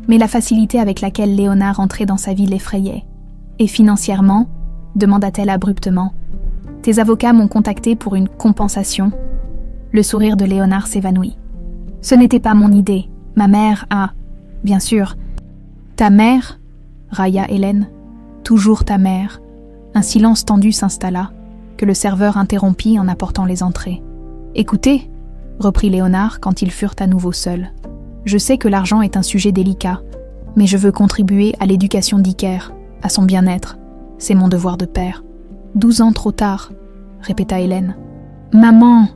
mais la facilité avec laquelle Léonard entrait dans sa vie l'effrayait. « Et financièrement ?» demanda-t-elle abruptement. « Tes avocats m'ont contacté pour une compensation. » Le sourire de Léonard s'évanouit. « Ce n'était pas mon idée. Ma mère a… » « Bien sûr. »« Ta mère ?» railla Hélène. « Toujours ta mère. » Un silence tendu s'installa, que le serveur interrompit en apportant les entrées. « Écoutez » reprit Léonard quand ils furent à nouveau seuls. « Je sais que l'argent est un sujet délicat, mais je veux contribuer à l'éducation d'Iker, à son bien-être. C'est mon devoir de père. »« 12 ans trop tard, » répéta Hélène. « Maman »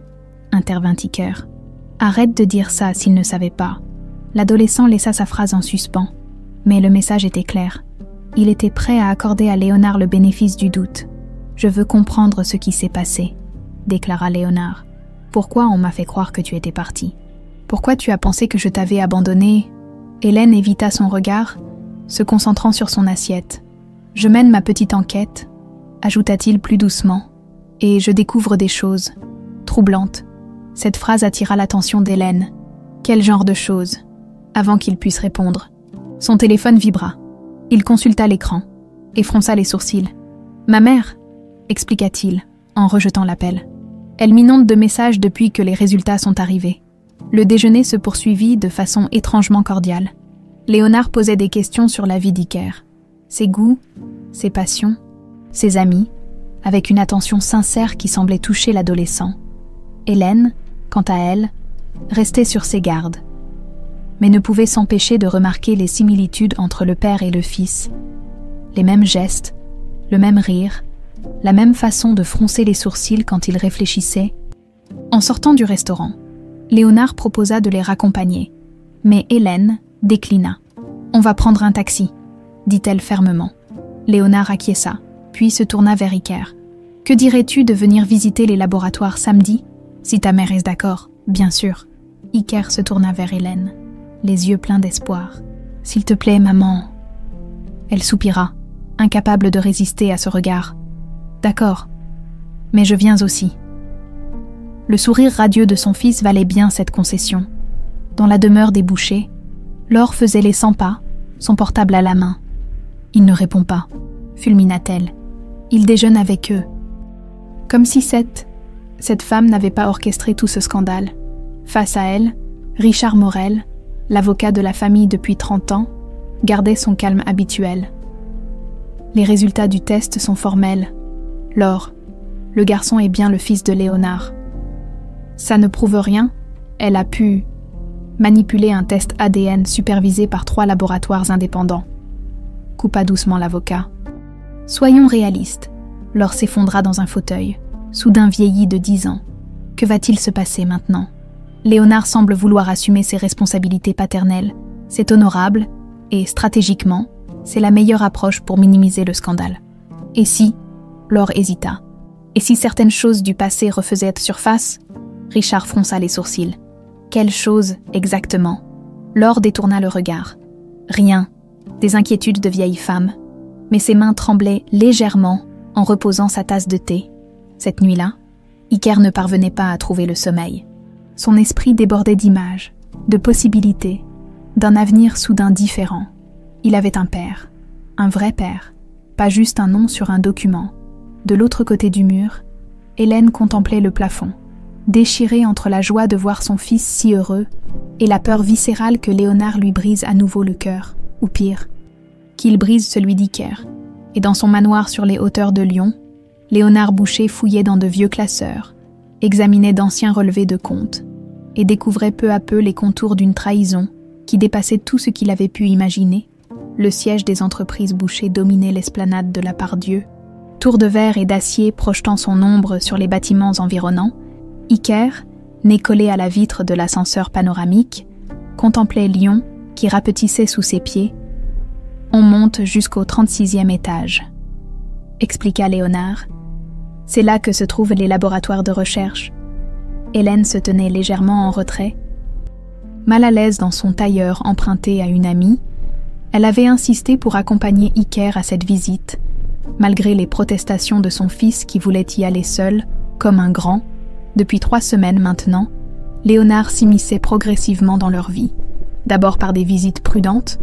intervint Iker. « Arrête de dire ça s'il ne savait pas. » L'adolescent laissa sa phrase en suspens, mais le message était clair. Il était prêt à accorder à Léonard le bénéfice du doute. « Je veux comprendre ce qui s'est passé », déclara Léonard. « Pourquoi on m'a fait croire que tu étais parti ? Pourquoi tu as pensé que je t'avais abandonné ?» Hélène évita son regard, se concentrant sur son assiette. « Je mène ma petite enquête », ajouta-t-il plus doucement, « et je découvre des choses troublantes. » Cette phrase attira l'attention d'Hélène. « Quel genre de choses ?» Avant qu'il puisse répondre, son téléphone vibra. Il consulta l'écran et fronça les sourcils. « Ma mère » expliqua-t-il en rejetant l'appel. « Elle m'inonde de messages depuis que les résultats sont arrivés. » Le déjeuner se poursuivit de façon étrangement cordiale. Léonard posait des questions sur la vie d'Iker, ses goûts, ses passions, ses amis, avec une attention sincère qui semblait toucher l'adolescent. Hélène, quant à elle, restait sur ses gardes, mais ne pouvait s'empêcher de remarquer les similitudes entre le père et le fils. Les mêmes gestes, le même rire, la même façon de froncer les sourcils quand il réfléchissait. En sortant du restaurant, Léonard proposa de les raccompagner, mais Hélène déclina. « On va prendre un taxi », dit-elle fermement. Léonard acquiesça, puis se tourna vers Iker. « Que dirais-tu de venir visiter les laboratoires samedi ? Si ta mère est d'accord, bien sûr. » Iker se tourna vers Hélène, les yeux pleins d'espoir. « S'il te plaît, maman. » Elle soupira, incapable de résister à ce regard. « D'accord, mais je viens aussi. » Le sourire radieux de son fils valait bien cette concession. Dans la demeure des Bouchers, Laure faisait les 100 pas, son portable à la main. « Il ne répond pas », fulmina-t-elle. « Il déjeune avec eux. » Comme si cette femme n'avait pas orchestré tout ce scandale. Face à elle, Richard Morel, l'avocat de la famille depuis 30 ans, gardait son calme habituel. Les résultats du test sont formels. Laure, le garçon est bien le fils de Léonard. Ça ne prouve rien, elle a pu manipuler un test ADN supervisé par 3 laboratoires indépendants. Coupa doucement l'avocat. Soyons réalistes. Laure s'effondra dans un fauteuil, soudain vieilli de 10 ans. Que va-t-il se passer maintenant? Léonard semble vouloir assumer ses responsabilités paternelles. C'est honorable et, stratégiquement, c'est la meilleure approche pour minimiser le scandale. Et si? Laure hésita. Et si certaines choses du passé refaisaient surface? Richard fronça les sourcils. Quelles choses exactement? Laure détourna le regard. Rien, des inquiétudes de vieille femme. Mais ses mains tremblaient légèrement en reposant sa tasse de thé. Cette nuit-là, Iker ne parvenait pas à trouver le sommeil. Son esprit débordait d'images, de possibilités, d'un avenir soudain différent. Il avait un père, un vrai père, pas juste un nom sur un document. De l'autre côté du mur, Hélène contemplait le plafond, déchirée entre la joie de voir son fils si heureux et la peur viscérale que Léonard lui brise à nouveau le cœur, ou pire, qu'il brise celui d'Iker. Et dans son manoir sur les hauteurs de Lyon, Léonard Boucher fouillait dans de vieux classeurs, examinait d'anciens relevés de comptes, et découvrait peu à peu les contours d'une trahison qui dépassait tout ce qu'il avait pu imaginer. Le siège des entreprises Boucher dominait l'esplanade de la Part-Dieu. Tour de verre et d'acier projetant son ombre sur les bâtiments environnants, Iker, nez collé à la vitre de l'ascenseur panoramique, contemplait Lyon qui rapetissait sous ses pieds. On monte jusqu'au 36e étage, expliqua Léonard. C'est là que se trouvent les laboratoires de recherche. Hélène se tenait légèrement en retrait. Mal à l'aise dans son tailleur emprunté à une amie, elle avait insisté pour accompagner Iker à cette visite, malgré les protestations de son fils qui voulait y aller seul, comme un grand. Depuis 3 semaines maintenant, Léonard s'immisçait progressivement dans leur vie, d'abord par des visites prudentes,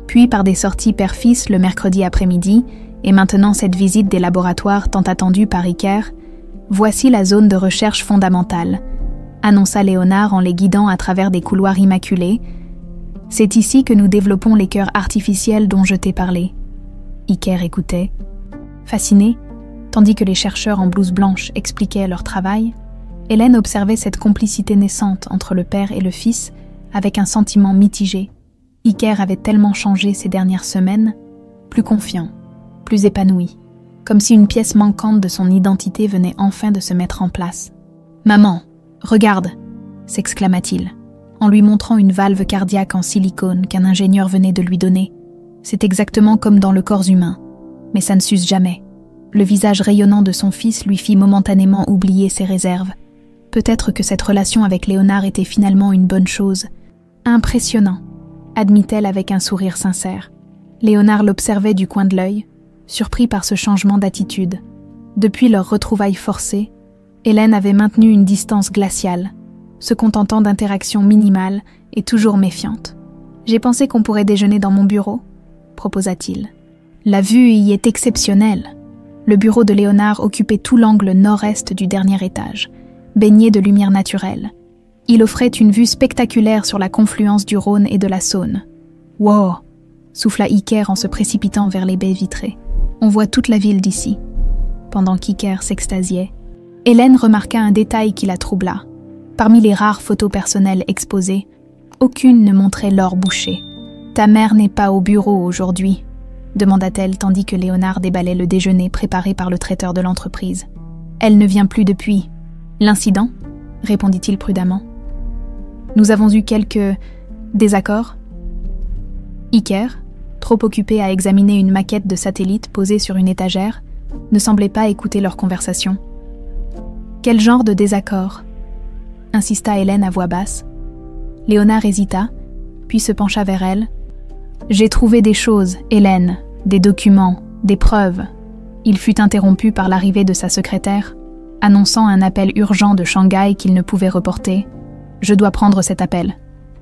puis par des sorties père-fils le mercredi après-midi, et maintenant cette visite des laboratoires tant attendue par Iker. Voici la zone de recherche fondamentale, annonça Léonard en les guidant à travers des couloirs immaculés. C'est ici que nous développons les cœurs artificiels dont je t'ai parlé. Iker écoutait, fasciné, tandis que les chercheurs en blouse blanche expliquaient leur travail. Hélène observait cette complicité naissante entre le père et le fils avec un sentiment mitigé. Iker avait tellement changé ces dernières semaines, plus confiant, plus épanoui, comme si une pièce manquante de son identité venait enfin de se mettre en place. « Maman, regarde !» s'exclama-t-il, en lui montrant une valve cardiaque en silicone qu'un ingénieur venait de lui donner. C'est exactement comme dans le corps humain, mais ça ne s'use jamais. Le visage rayonnant de son fils lui fit momentanément oublier ses réserves. Peut-être que cette relation avec Léonard était finalement une bonne chose. Impressionnant, admit-elle avec un sourire sincère. Léonard l'observait du coin de l'œil, surpris par ce changement d'attitude. Depuis leur retrouvaille forcée, Hélène avait maintenu une distance glaciale, se contentant d'interactions minimales et toujours méfiante. « J'ai pensé qu'on pourrait déjeuner dans mon bureau », proposa-t-il. La vue y est exceptionnelle. Le bureau de Léonard occupait tout l'angle nord-est du dernier étage, baigné de lumière naturelle. Il offrait une vue spectaculaire sur la confluence du Rhône et de la Saône. « Wow !» souffla Iker en se précipitant vers les baies vitrées. « On voit toute la ville d'ici. » Pendant qu'Iker s'extasiait, Hélène remarqua un détail qui la troubla. Parmi les rares photos personnelles exposées, aucune ne montrait Laure Boucher. « Ta mère n'est pas au bureau aujourd'hui ?» demanda-t-elle tandis que Léonard déballait le déjeuner préparé par le traiteur de l'entreprise. « Elle ne vient plus depuis. »« L'incident ?» répondit-il prudemment. « Nous avons eu quelques désaccords ?» Iker, trop occupé à examiner une maquette de satellite posée sur une étagère, ne semblait pas écouter leur conversation. « Quel genre de désaccord ?» insista Hélène à voix basse. Léonard hésita, puis se pencha vers elle. « J'ai trouvé des choses, Hélène, des documents, des preuves. » Il fut interrompu par l'arrivée de sa secrétaire, annonçant un appel urgent de Shanghai qu'il ne pouvait reporter. « Je dois prendre cet appel »,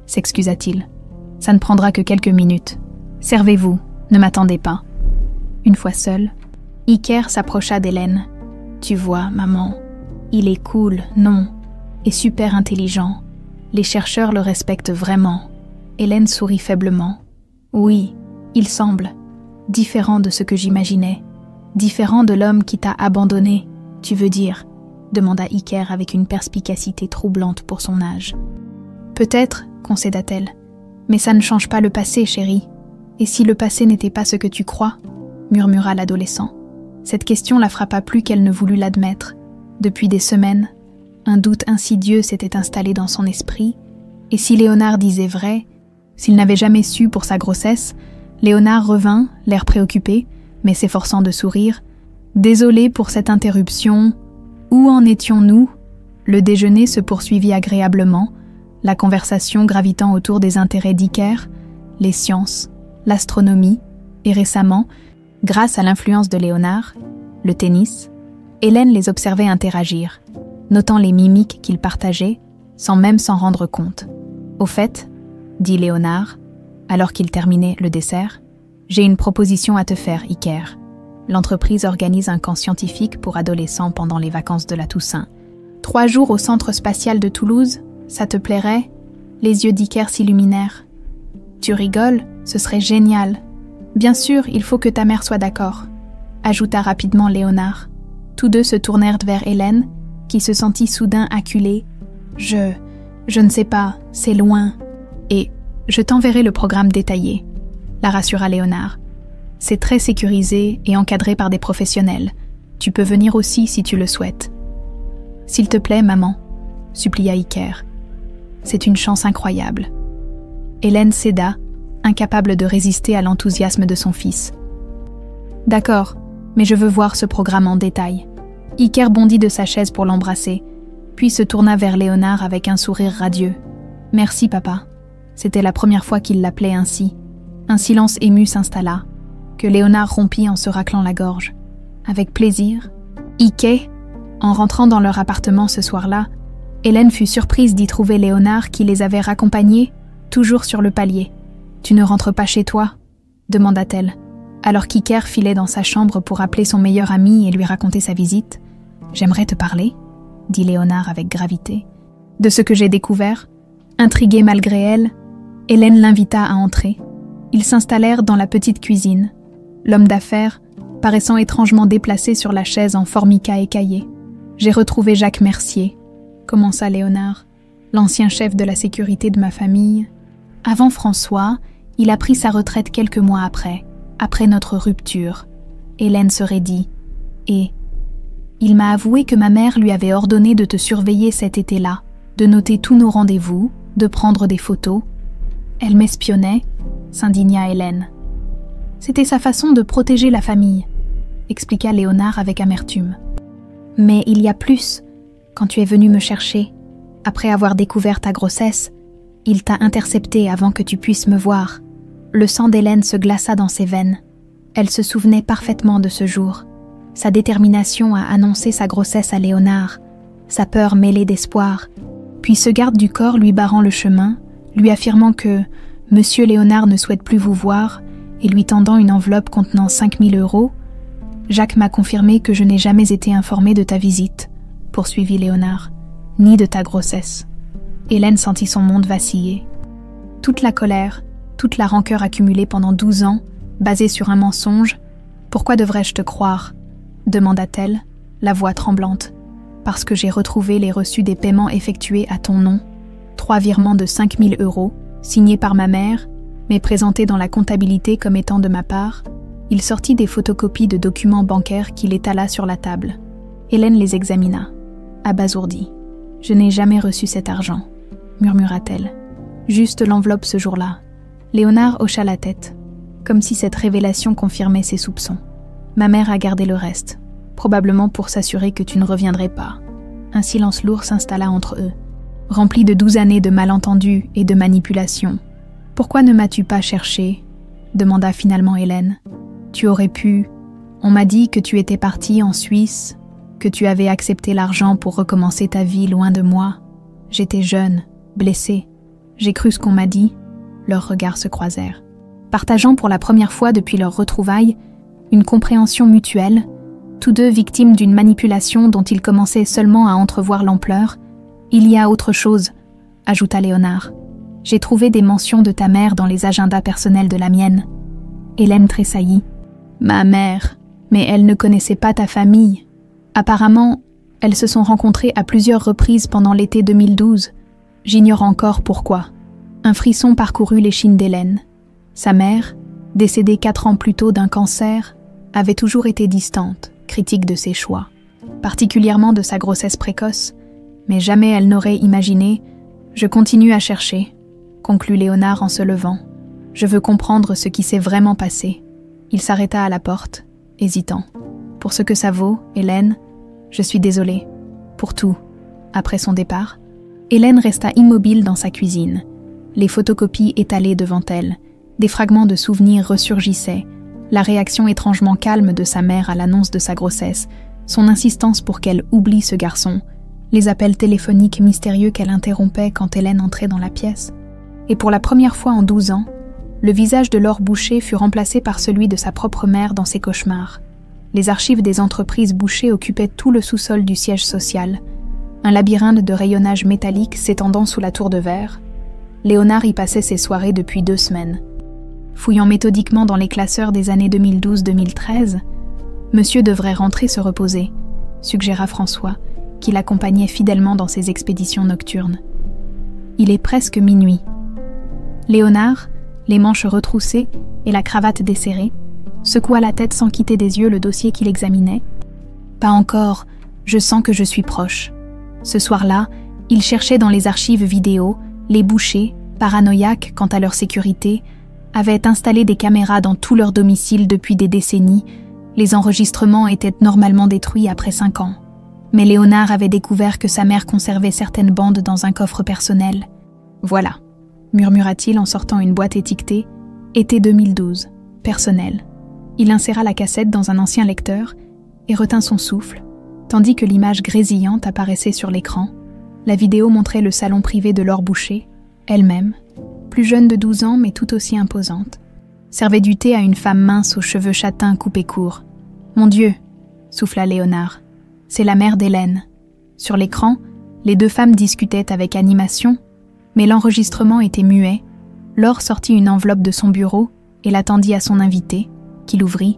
s'excusa-t-il. « Ça ne prendra que quelques minutes. Servez-vous, ne m'attendez pas. » Une fois seul, Iker s'approcha d'Hélène. « Tu vois, maman, il est cool, non, et super intelligent. Les chercheurs le respectent vraiment. Hélène sourit faiblement. Oui, il semble. Différent de ce que j'imaginais. Différent de l'homme qui t'a abandonné, tu veux dire, demanda Iker avec une perspicacité troublante pour son âge. Peut-être, concéda-t-elle, mais ça ne change pas le passé, chérie. Et si le passé n'était pas ce que tu crois, murmura l'adolescent. Cette question la frappa plus qu'elle ne voulut l'admettre. Depuis des semaines, un doute insidieux s'était installé dans son esprit, et si Léonard disait vrai, s'il n'avait jamais su pour sa grossesse, Léonard revint, l'air préoccupé, mais s'efforçant de sourire. Désolé pour cette interruption. Où en étions-nous ? Le déjeuner se poursuivit agréablement, la conversation gravitant autour des intérêts d'Iker, les sciences, l'astronomie, et récemment, grâce à l'influence de Léonard, le tennis, Hélène les observait interagir, notant les mimiques qu'ils partageaient, sans même s'en rendre compte. « Au fait, dit Léonard, alors qu'il terminait le dessert, j'ai une proposition à te faire, Iker. L'entreprise organise un camp scientifique pour adolescents pendant les vacances de la Toussaint. 3 jours au Centre spatial de Toulouse, ça te plairait ?» Les yeux d'Iker s'illuminèrent. « Tu rigoles, ce serait génial. Bien sûr, il faut que ta mère soit d'accord, » ajouta rapidement Léonard. Tous deux se tournèrent vers Hélène, qui se sentit soudain acculée. « Je ne sais pas, c'est loin. » Et « Je t'enverrai le programme détaillé », la rassura Léonard. « C'est très sécurisé et encadré par des professionnels. Tu peux venir aussi si tu le souhaites. »« S'il te plaît, maman, » supplia Iker. « C'est une chance incroyable. » Hélène céda, incapable de résister à l'enthousiasme de son fils. « D'accord, mais je veux voir ce programme en détail. » Iker bondit de sa chaise pour l'embrasser, puis se tourna vers Léonard avec un sourire radieux. « Merci, papa. » C'était la première fois qu'il l'appelait ainsi. Un silence ému s'installa, que Léonard rompit en se raclant la gorge. Avec plaisir. Ike, en rentrant dans leur appartement ce soir-là, Hélène fut surprise d'y trouver Léonard qui les avait raccompagnés, toujours sur le palier. « Tu ne rentres pas chez toi ?» demanda-t-elle, alors qu'Iker filait dans sa chambre pour appeler son meilleur ami et lui raconter sa visite. « J'aimerais te parler, » dit Léonard avec gravité. « De ce que j'ai découvert, intriguée malgré elle, Hélène l'invita à entrer. Ils s'installèrent dans la petite cuisine, l'homme d'affaires paraissant étrangement déplacé sur la chaise en formica écaillée. « J'ai retrouvé Jacques Mercier, » commença Léonard, l'ancien chef de la sécurité de ma famille. Avant François, il a pris sa retraite quelques mois après notre rupture. Hélène se raidit, et il m'a avoué que ma mère lui avait ordonné de te surveiller cet été-là, de noter tous nos rendez-vous, de prendre des photos. Elle m'espionnait, s'indigna Hélène. C'était sa façon de protéger la famille, expliqua Léonard avec amertume. Mais il y a plus. Quand tu es venu me chercher, après avoir découvert ta grossesse, il t'a intercepté avant que tu puisses me voir. Le sang d'Hélène se glaça dans ses veines. Elle se souvenait parfaitement de ce jour. Sa détermination à annoncer sa grossesse à Léonard, sa peur mêlée d'espoir, puis ce garde du corps lui barrant le chemin, lui affirmant que « Monsieur Léonard ne souhaite plus vous voir » et lui tendant une enveloppe contenant 5 000 €. « Jacques m'a confirmé que je n'ai jamais été informé de ta visite, » poursuivit Léonard, « ni de ta grossesse. » Hélène sentit son monde vaciller. Toute la colère, toute la rancœur accumulée pendant 12 ans, basée sur un mensonge, « Pourquoi devrais-je te croire ?» demanda-t-elle, la voix tremblante. « Parce que j'ai retrouvé les reçus des paiements effectués à ton nom, 3 virements de 5 000 €, signés par ma mère, mais présentés dans la comptabilité comme étant de ma part. » Il sortit des photocopies de documents bancaires qu'il étala sur la table. Hélène les examina, abasourdie. « Je n'ai jamais reçu cet argent, » murmura-t-elle. « Juste l'enveloppe ce jour-là. » Léonard hocha la tête, comme si cette révélation confirmait ses soupçons. « Ma mère a gardé le reste, probablement pour s'assurer que tu ne reviendrais pas. » Un silence lourd s'installa entre eux, rempli de 12 années de malentendus et de manipulations. « Pourquoi ne m'as-tu pas cherché ?» demanda finalement Hélène. « Tu aurais pu. On m'a dit que tu étais partie en Suisse, que tu avais accepté l'argent pour recommencer ta vie loin de moi. J'étais jeune, blessée. J'ai cru ce qu'on m'a dit. » Leurs regards se croisèrent. Partageant pour la première fois depuis leur retrouvaille une compréhension mutuelle, tous deux victimes d'une manipulation dont ils commençaient seulement à entrevoir l'ampleur. « Il y a autre chose, » ajouta Léonard. « J'ai trouvé des mentions de ta mère dans les agendas personnels de la mienne. » Hélène tressaillit. « Ma mère, mais elle ne connaissait pas ta famille. Apparemment, elles se sont rencontrées à plusieurs reprises pendant l'été 2012. J'ignore encore pourquoi. » Un frisson parcourut l'échine d'Hélène. Sa mère, décédée 4 ans plus tôt d'un cancer, avait toujours été distante, critique de ses choix, particulièrement de sa grossesse précoce, mais jamais elle n'aurait imaginé « Je continue à chercher », conclut Léonard en se levant. « Je veux comprendre ce qui s'est vraiment passé. » Il s'arrêta à la porte, hésitant. « Pour ce que ça vaut, Hélène, je suis désolée. Pour tout. » Après son départ, Hélène resta immobile dans sa cuisine, les photocopies étalées devant elle. Des fragments de souvenirs ressurgissaient, la réaction étrangement calme de sa mère à l'annonce de sa grossesse, son insistance pour qu'elle oublie ce garçon, les appels téléphoniques mystérieux qu'elle interrompait quand Hélène entrait dans la pièce. Et pour la première fois en 12 ans, le visage de Laure Boucher fut remplacé par celui de sa propre mère dans ses cauchemars. Les archives des entreprises Boucher occupaient tout le sous-sol du siège social, un labyrinthe de rayonnage métallique s'étendant sous la tour de verre. Léonard y passait ses soirées depuis 2 semaines. Fouillant méthodiquement dans les classeurs des années 2012-2013, « Monsieur devrait rentrer se reposer », suggéra François, qui l'accompagnait fidèlement dans ses expéditions nocturnes. Il est presque minuit. Léonard, les manches retroussées et la cravate desserrée, secoua la tête sans quitter des yeux le dossier qu'il examinait. « Pas encore, je sens que je suis proche. » Ce soir-là, il cherchait dans les archives vidéo, les Boucher, paranoïaques quant à leur sécurité, avaient installé des caméras dans tout leur domicile depuis des décennies. Les enregistrements étaient normalement détruits après 5 ans. Mais Léonard avait découvert que sa mère conservait certaines bandes dans un coffre personnel. « Voilà », murmura-t-il en sortant une boîte étiquetée « Été 2012, personnel ». Il inséra la cassette dans un ancien lecteur et retint son souffle, tandis que l'image grésillante apparaissait sur l'écran. La vidéo montrait le salon privé de Laure Boucher, elle-même, plus jeune de 12 ans mais tout aussi imposante, servait du thé à une femme mince aux cheveux châtains coupés courts. « Mon Dieu !» souffla Léonard. « C'est la mère d'Hélène. » Sur l'écran, les 2 femmes discutaient avec animation, mais l'enregistrement était muet. Laure sortit une enveloppe de son bureau et la tendit à son invité, qui l'ouvrit,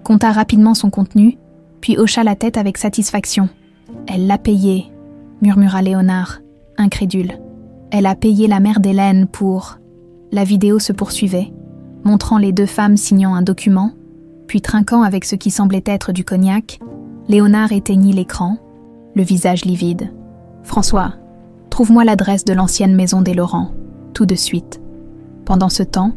compta rapidement son contenu, puis hocha la tête avec satisfaction. « Elle l'a payé », murmura Léonard, incrédule. « Elle a payé la mère d'Hélène pour... » La vidéo se poursuivait, montrant les 2 femmes signant un document, puis trinquant avec ce qui semblait être du cognac. Léonard éteignit l'écran, le visage livide. « François, trouve-moi l'adresse de l'ancienne maison des Laurent, tout de suite. » Pendant ce temps,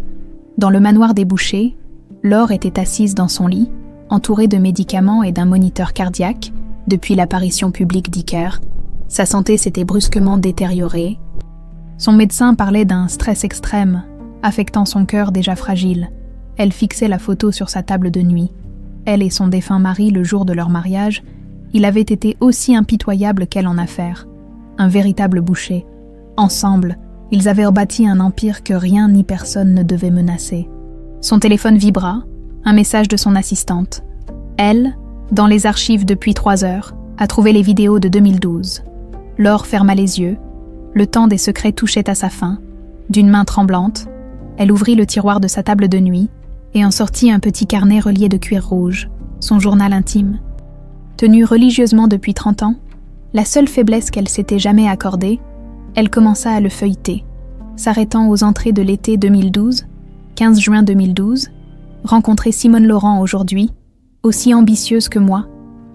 dans le manoir des Boucher, Laure était assise dans son lit, entourée de médicaments et d'un moniteur cardiaque, depuis l'apparition publique d'Iker. Sa santé s'était brusquement détériorée. Son médecin parlait d'un stress extrême, affectant son cœur déjà fragile. Elle fixait la photo sur sa table de nuit. Elle et son défunt mari, le jour de leur mariage, il avait été aussi impitoyable qu'elle en affaires. Un véritable Boucher. Ensemble, ils avaient rebâti un empire que rien ni personne ne devait menacer. Son téléphone vibra, un message de son assistante. Elle, dans les archives depuis 3 heures, a trouvé les vidéos de 2012. Laure ferma les yeux. Le temps des secrets touchait à sa fin. D'une main tremblante, elle ouvrit le tiroir de sa table de nuit et en sortit un petit carnet relié de cuir rouge, son journal intime. Tenue religieusement depuis 30 ans, la seule faiblesse qu'elle s'était jamais accordée, elle commença à le feuilleter, s'arrêtant aux entrées de l'été 2012, 15 juin 2012, rencontrer Simone Laurent aujourd'hui, aussi ambitieuse que moi,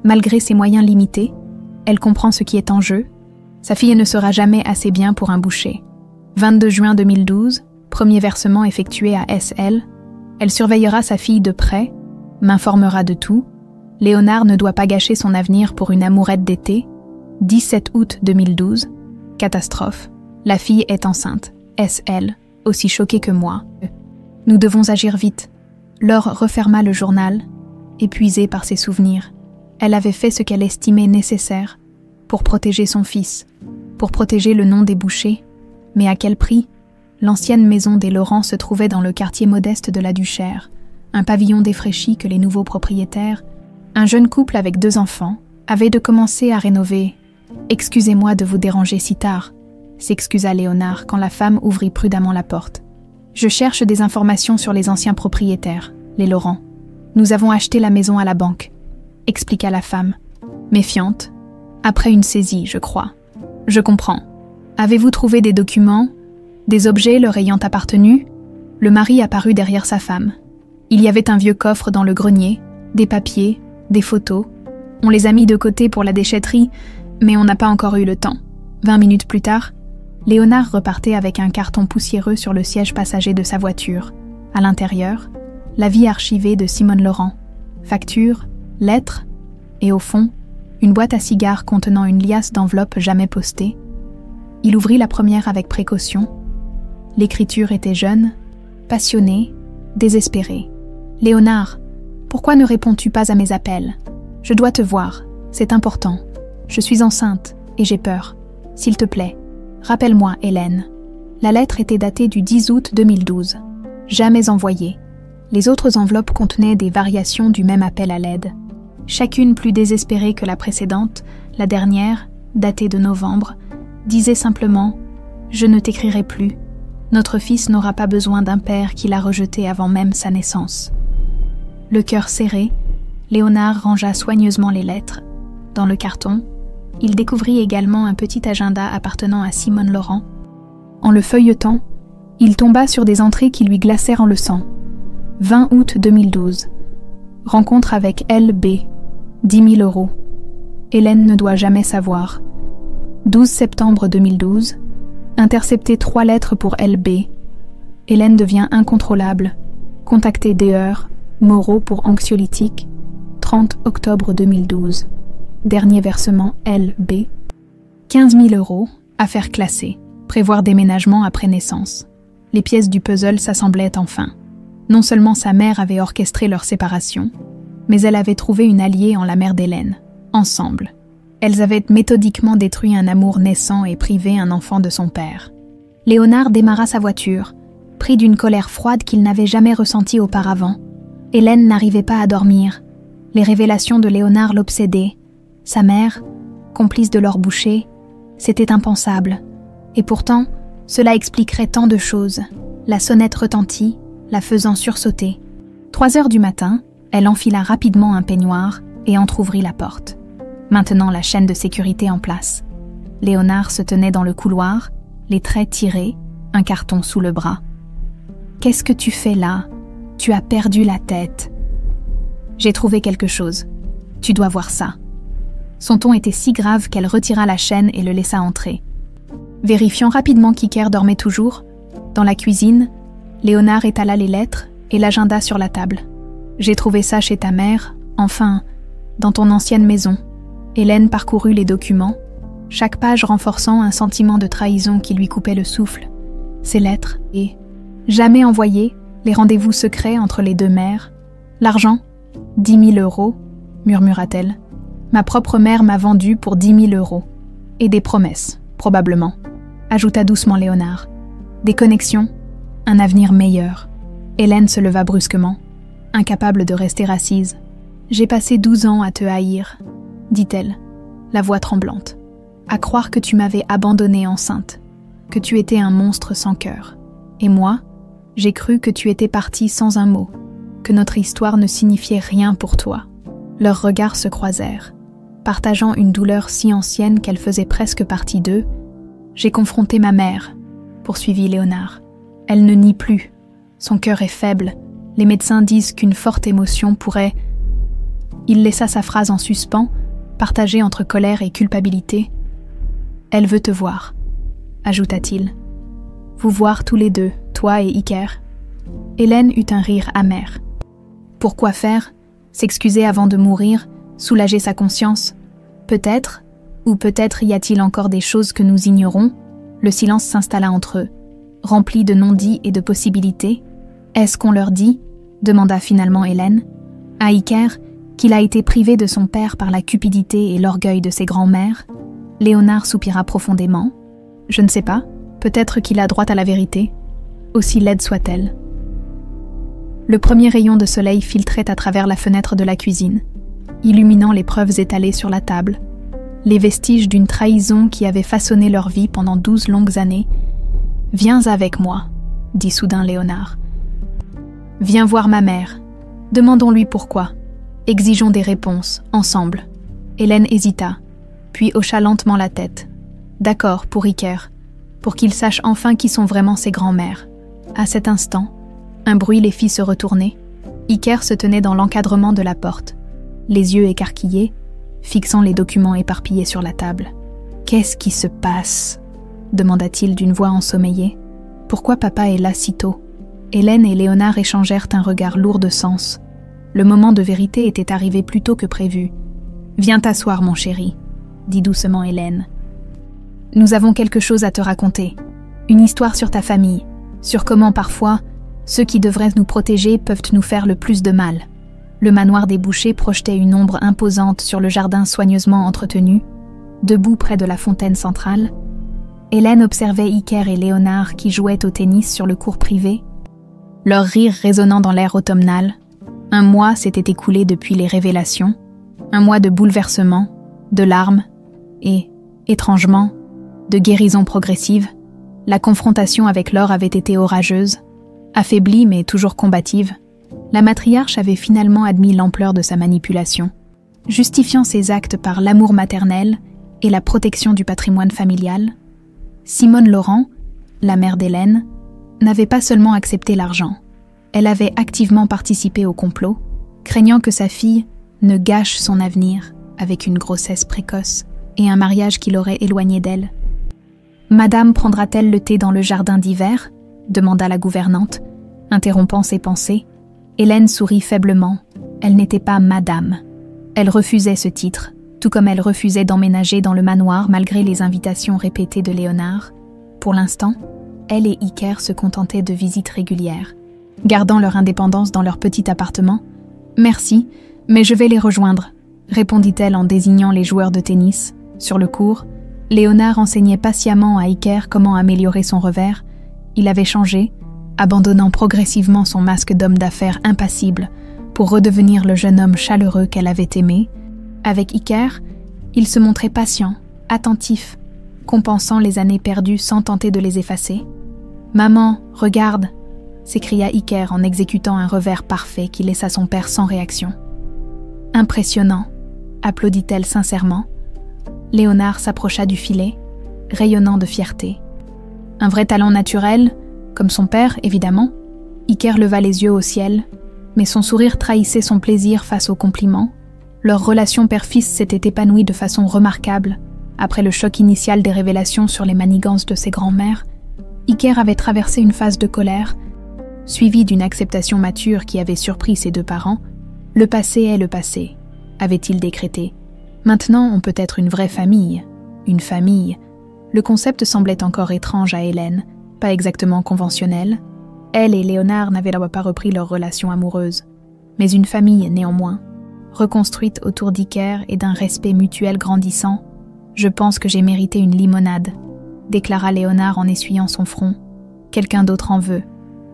malgré ses moyens limités, elle comprend ce qui est en jeu. Sa fille ne sera jamais assez bien pour un Boucher. 22 juin 2012, premier versement effectué à SL. Elle surveillera sa fille de près, m'informera de tout. Léonard ne doit pas gâcher son avenir pour une amourette d'été. 17 août 2012, catastrophe. La fille est enceinte. SL, aussi choquée que moi. Nous devons agir vite. Laure referma le journal, épuisée par ses souvenirs. Elle avait fait ce qu'elle estimait nécessaire pour protéger son fils, pour protéger le nom des Boucher. Mais à quel prix? L'ancienne maison des Laurent se trouvait dans le quartier modeste de la Duchère, un pavillon défraîchi que les nouveaux propriétaires, un jeune couple avec 2 enfants, avaient de commencer à rénover. « Excusez-moi de vous déranger si tard. s'excusa Léonard quand la femme ouvrit prudemment la porte. « Je cherche des informations sur les anciens propriétaires, les Laurent. Nous avons acheté la maison à la banque, » expliqua la femme, méfiante. « Après une saisie, je crois. Je comprends. Avez-vous trouvé des documents, des objets leur ayant appartenu ?» Le mari apparut derrière sa femme. Il y avait un vieux coffre dans le grenier, des papiers, des photos. On les a mis de côté pour la déchetterie, mais on n'a pas encore eu le temps. 20 minutes plus tard, Léonard repartait avec un carton poussiéreux sur le siège passager de sa voiture. À l'intérieur, la vie archivée de Simone Laurent. Factures, lettres, et au fond, une boîte à cigares contenant une liasse d'enveloppes jamais postées. Il ouvrit la première avec précaution. L'écriture était jeune, passionnée, désespérée. « Léonard, pourquoi ne réponds-tu pas à mes appels? Je dois te voir, c'est important. Je suis enceinte et j'ai peur. S'il te plaît, rappelle-moi, Hélène. » La lettre était datée du 10 août 2012. Jamais envoyée. Les autres enveloppes contenaient des variations du même appel à l'aide. Chacune plus désespérée que la précédente, la dernière, datée de novembre, disait simplement « Je ne t'écrirai plus. Notre fils n'aura pas besoin d'un père qui l'a rejeté avant même sa naissance. » Le cœur serré, Léonard rangea soigneusement les lettres. Dans le carton, il découvrit également un petit agenda appartenant à Simone Laurent. En le feuilletant, il tomba sur des entrées qui lui glacèrent en le sang. 20 août 2012. Rencontre avec L.B. 10 000 €. Hélène ne doit jamais savoir. 12 septembre 2012. Intercepter 3 lettres pour L.B. Hélène devient incontrôlable. Contacter Deher, Moreau pour anxiolytique. 30 octobre 2012. Dernier versement L.B. 15 000 €. Affaire classée. Prévoir déménagement après naissance. Les pièces du puzzle s'assemblaient enfin. Non seulement sa mère avait orchestré leur séparation, mais elle avait trouvé une alliée en la mère d'Hélène. Ensemble, elles avaient méthodiquement détruit un amour naissant et privé un enfant de son père. Léonard démarra sa voiture, pris d'une colère froide qu'il n'avait jamais ressentie auparavant. Hélène n'arrivait pas à dormir. Les révélations de Léonard l'obsédaient. Sa mère, complice de leur boucher, c'était impensable. Et pourtant, cela expliquerait tant de choses. La sonnette retentit, la faisant sursauter. 3 heures du matin, elle enfila rapidement un peignoir et entr'ouvrit la porte. Maintenant la chaîne de sécurité en place. Léonard se tenait dans le couloir, les traits tirés, un carton sous le bras. « Qu'est-ce que tu fais là? Tu as perdu la tête. »« J'ai trouvé quelque chose. Tu dois voir ça. » Son ton était si grave qu'elle retira la chaîne et le laissa entrer. Vérifiant rapidement qu'Iker dormait toujours, dans la cuisine, Léonard étala les lettres et l'agenda sur la table. « J'ai trouvé ça chez ta mère, enfin, dans ton ancienne maison. » Hélène parcourut les documents, chaque page renforçant un sentiment de trahison qui lui coupait le souffle. Ces lettres et, jamais envoyées, les rendez-vous secrets entre les deux mères. « L'argent, 10 000 €, murmura-t-elle. « Ma propre mère m'a vendue pour 10 000 €. Et des promesses, probablement. » Ajouta doucement Léonard. « Des connexions, un avenir meilleur. » Hélène se leva brusquement, incapable de rester assise. « J'ai passé 12 ans à te haïr, » dit-elle, la voix tremblante. « À croire que tu m'avais abandonnée enceinte, que tu étais un monstre sans cœur. Et moi, j'ai cru que tu étais partie sans un mot, que notre histoire ne signifiait rien pour toi. » Leurs regards se croisèrent. Partageant une douleur si ancienne qu'elle faisait presque partie d'eux, « J'ai confronté ma mère, » poursuivit Léonard. « Elle ne nie plus. Son cœur est faible. Les médecins disent qu'une forte émotion pourrait... » Il laissa sa phrase en suspens, partagée entre colère et culpabilité. « Elle veut te voir, » ajouta-t-il. « Vous voir tous les deux, toi et Iker. » Hélène eut un rire amer. Pourquoi faire? S'excuser avant de mourir, soulager sa conscience? Peut-être, ou peut-être y a-t-il encore des choses que nous ignorons? Le silence s'installa entre eux, rempli de non-dits et de possibilités. Est-ce qu'on leur dit? Demanda finalement Hélène. À Iker, qu'il a été privé de son père par la cupidité et l'orgueil de ses grands-mères? Léonard soupira profondément. Je ne sais pas, peut-être qu'il a droit à la vérité, aussi laide soit-elle. Le premier rayon de soleil filtrait à travers la fenêtre de la cuisine, illuminant les preuves étalées sur la table. les vestiges d'une trahison qui avait façonné leur vie pendant 12 longues années. « Viens avec moi, dit soudain Léonard. Viens voir ma mère. Demandons-lui pourquoi. Exigeons des réponses, ensemble. » Hélène hésita, puis hocha lentement la tête. D'accord, pour Iker, pour qu'il sache enfin qui sont vraiment ses grands-mères. À cet instant, un bruit les fit se retourner. Iker se tenait dans l'encadrement de la porte, les yeux écarquillés, fixant les documents éparpillés sur la table. « Qu'est-ce qui se passe ?» demanda-t-il d'une voix ensommeillée. « Pourquoi papa est là si tôt ?» Hélène et Léonard échangèrent un regard lourd de sens. Le moment de vérité était arrivé plus tôt que prévu. « Viens t'asseoir, mon chéri, » dit doucement Hélène. « Nous avons quelque chose à te raconter. Une histoire sur ta famille, sur comment parfois, ceux qui devraient nous protéger peuvent nous faire le plus de mal. » Le manoir des Bouchers projetait une ombre imposante sur le jardin soigneusement entretenu. Debout près de la fontaine centrale, Hélène observait Iker et Léonard qui jouaient au tennis sur le cours privé, leur rire résonnant dans l'air automnal. Un mois s'était écoulé depuis les révélations, un mois de bouleversement, de larmes et, étrangement, de guérison progressive. La confrontation avec Laure avait été orageuse, affaiblie mais toujours combative. La matriarche avait finalement admis l'ampleur de sa manipulation, justifiant ses actes par l'amour maternel et la protection du patrimoine familial. Simone Laurent, la mère d'Hélène, n'avait pas seulement accepté l'argent, elle avait activement participé au complot, craignant que sa fille ne gâche son avenir avec une grossesse précoce et un mariage qui l'aurait éloignée d'elle. « Madame prendra-t-elle le thé dans le jardin d'hiver » demanda la gouvernante, interrompant ses pensées. Hélène sourit faiblement. Elle n'était pas madame. Elle refusait ce titre, tout comme elle refusait d'emménager dans le manoir malgré les invitations répétées de Léonard. Pour l'instant, elle et Iker se contentaient de visites régulières, gardant leur indépendance dans leur petit appartement. « Merci, mais je vais les rejoindre », répondit-elle en désignant les joueurs de tennis. Sur le court, Léonard enseignait patiemment à Iker comment améliorer son revers. Il avait changé, abandonnant progressivement son masque d'homme d'affaires impassible pour redevenir le jeune homme chaleureux qu'elle avait aimé. Avec Iker, il se montrait patient, attentif, compensant les années perdues sans tenter de les effacer. « Maman, regarde !» s'écria Iker en exécutant un revers parfait qui laissa son père sans réaction. « Impressionnant !» applaudit-elle sincèrement. Léonard s'approcha du filet, rayonnant de fierté. Un vrai talent naturel, comme son père, évidemment. Iker leva les yeux au ciel, mais son sourire trahissait son plaisir face aux compliments. Leur relation père-fils s'était épanouie de façon remarquable. Après le choc initial des révélations sur les manigances de ses grands-mères, Iker avait traversé une phase de colère, suivie d'une acceptation mature qui avait surpris ses deux parents. « Le passé est le passé », avait-il décrété. « Maintenant, on peut être une vraie famille, une famille. » Le concept semblait encore étrange à Hélène, pas exactement conventionnel. Elle et Léonard n'avaient pas repris leur relation amoureuse, mais une famille néanmoins, reconstruite autour d'Iker et d'un respect mutuel grandissant. « Je pense que j'ai mérité une limonade », déclara Léonard en essuyant son front. « Quelqu'un d'autre en veut. »